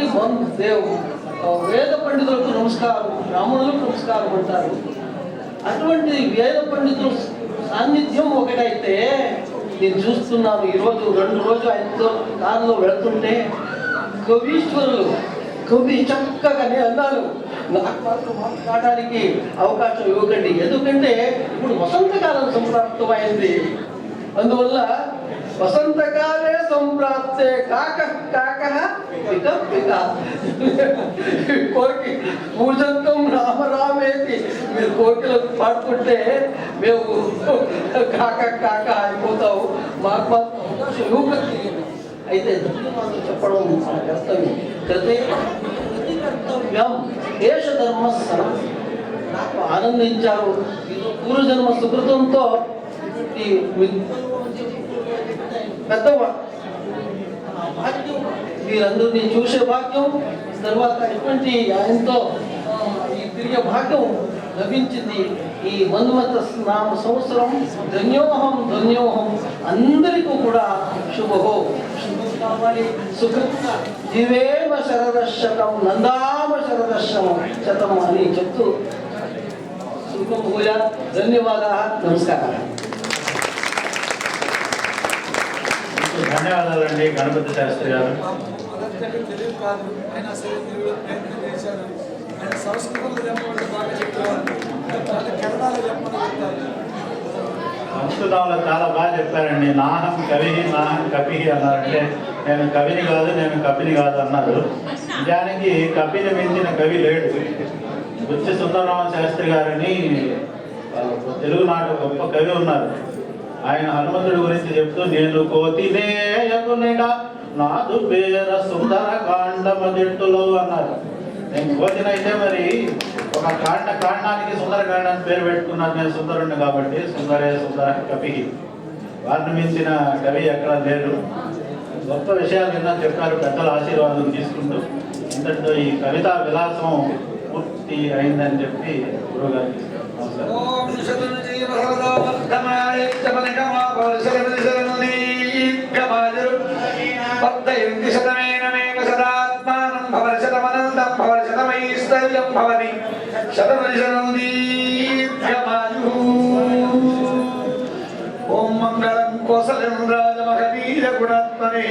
వేద పండితులకు నమస్కారం, బ్రాహ్మణులకు నమస్కారం అంటారు. అటువంటి వేద పండితుల సాన్నిధ్యం ఒకటైతే నేను చూస్తున్నాను. ఈరోజు 2 రోజులు ఆయనతో కారులో వెళ్తుంటే కవీశ్వరులు కవి చక్కగా అన్నారు. నాకు మాత్రం మాట్లాడడానికి అవకాశం ఇవ్వకండి, ఎందుకంటే ఇప్పుడు వసంతకాలం సంప్రాప్తమైంది. అందువల్ల వసంతకాలే సంప్రాప్తే కోకి పూజంతం రామరామేది. మీరు కోకిలకు పాడుకుంటే మేము కాక అయిపోతావు. మాకు మాత్రం అవకాశం ఇవ్వకండి. అయితే ధన్యవాదాలు చెప్పడం మన కర్తవ్యం. కర్తవ్యం దేశ ధర్మస్థలం. నాకు ఆనందించారు. పూర్వజన్మ సుకృతంతో పెద్దవాడు భాగ్యం, వీరందరినీ చూసే భాగ్యం, తర్వాత ఇటువంటి ఆయనతో ఈ తిరిగే భాగ్యం లభించింది. ఈ మన్మథ నామ సంవత్సరం ధన్యోహం ధన్యోహం అందరికీ కూడా శుభహో శుభం కావాలి, సుఖం దివేమ శరదశకం నందామ శతం అని చెప్తూ శుభం భూయా. ధన్యవాదాలు, నమస్కారం. ధన్యవాదాలండి గణపతి శాస్త్రి గారు. తెలుగు కాదు అయినా సరే తెలుగులో ప్రయత్నం చేశారు. ఆయన సంస్కృతంలో చెప్పమంటే బాగా చెప్తారు, కన్నడలో చెప్పమని చెప్తారు. సంస్కృతంలో చాలా బాగా చెప్పారండి. నాహం కవి నాహం కపి అన్నారంటే నేను కవిని కాదు నేను కపిని కాదు అన్నారు. నిజానికి కపిని మించిన కవి లేడు. బుచ్చి సుందరరామ శాస్త్రి గారిని తెలుగు నాటు గొప్ప కవి ఉన్నారు. ఆయన హనుమంతుడి గురించి చెప్తూ నేను కోతినేయకునిగా నాదు పేర సుందర కాండమదిట్టులో అన్నారు. నేను కోతినైతే మరి ఒక కాండానికి సుందరకాండానికి పేరు పెట్టుకున్నాను. నేను సుందరుణ్ణి కాబట్టి సుందర కవి. వారిని మించిన కవి ఎక్కడ లేరు. గొప్ప విషయాలు విన్నా చెప్పారు. పెద్దల ఆశీర్వాదం తీసుకుంటూ ఇంతటితో ఈ కవితా విలాసం పూర్తి అయిందని చెప్పి గురువుగారికి ఓం మంగళం కోసలేంద్రాయ మహనీయ గుణాత్మనే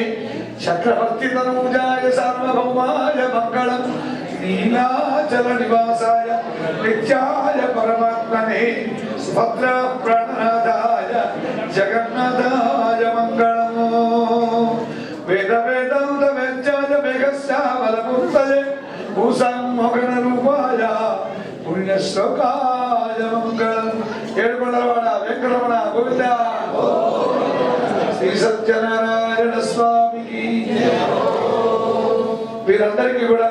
చక్రవర్తి తనూజాయ సార్వభౌమాయ మంగళం నీలాచల నివాసాయ నిత్యాయ పరమాత్మనే భద్ర ప్రణనాథాయ జగన్నాథాయ మంగళం. వేద వేదాంత వేద్యాయ మేఘశ్యామలమూర్తయే భూషాం మోహన రూపాయ పుణ్యశ్లోకాయ మంగళం. ఏడుకొండలవాడ వెంకటరమణ గోవింద. శ్రీ సత్యనారాయణ స్వామికి వీరందరికీ కూడా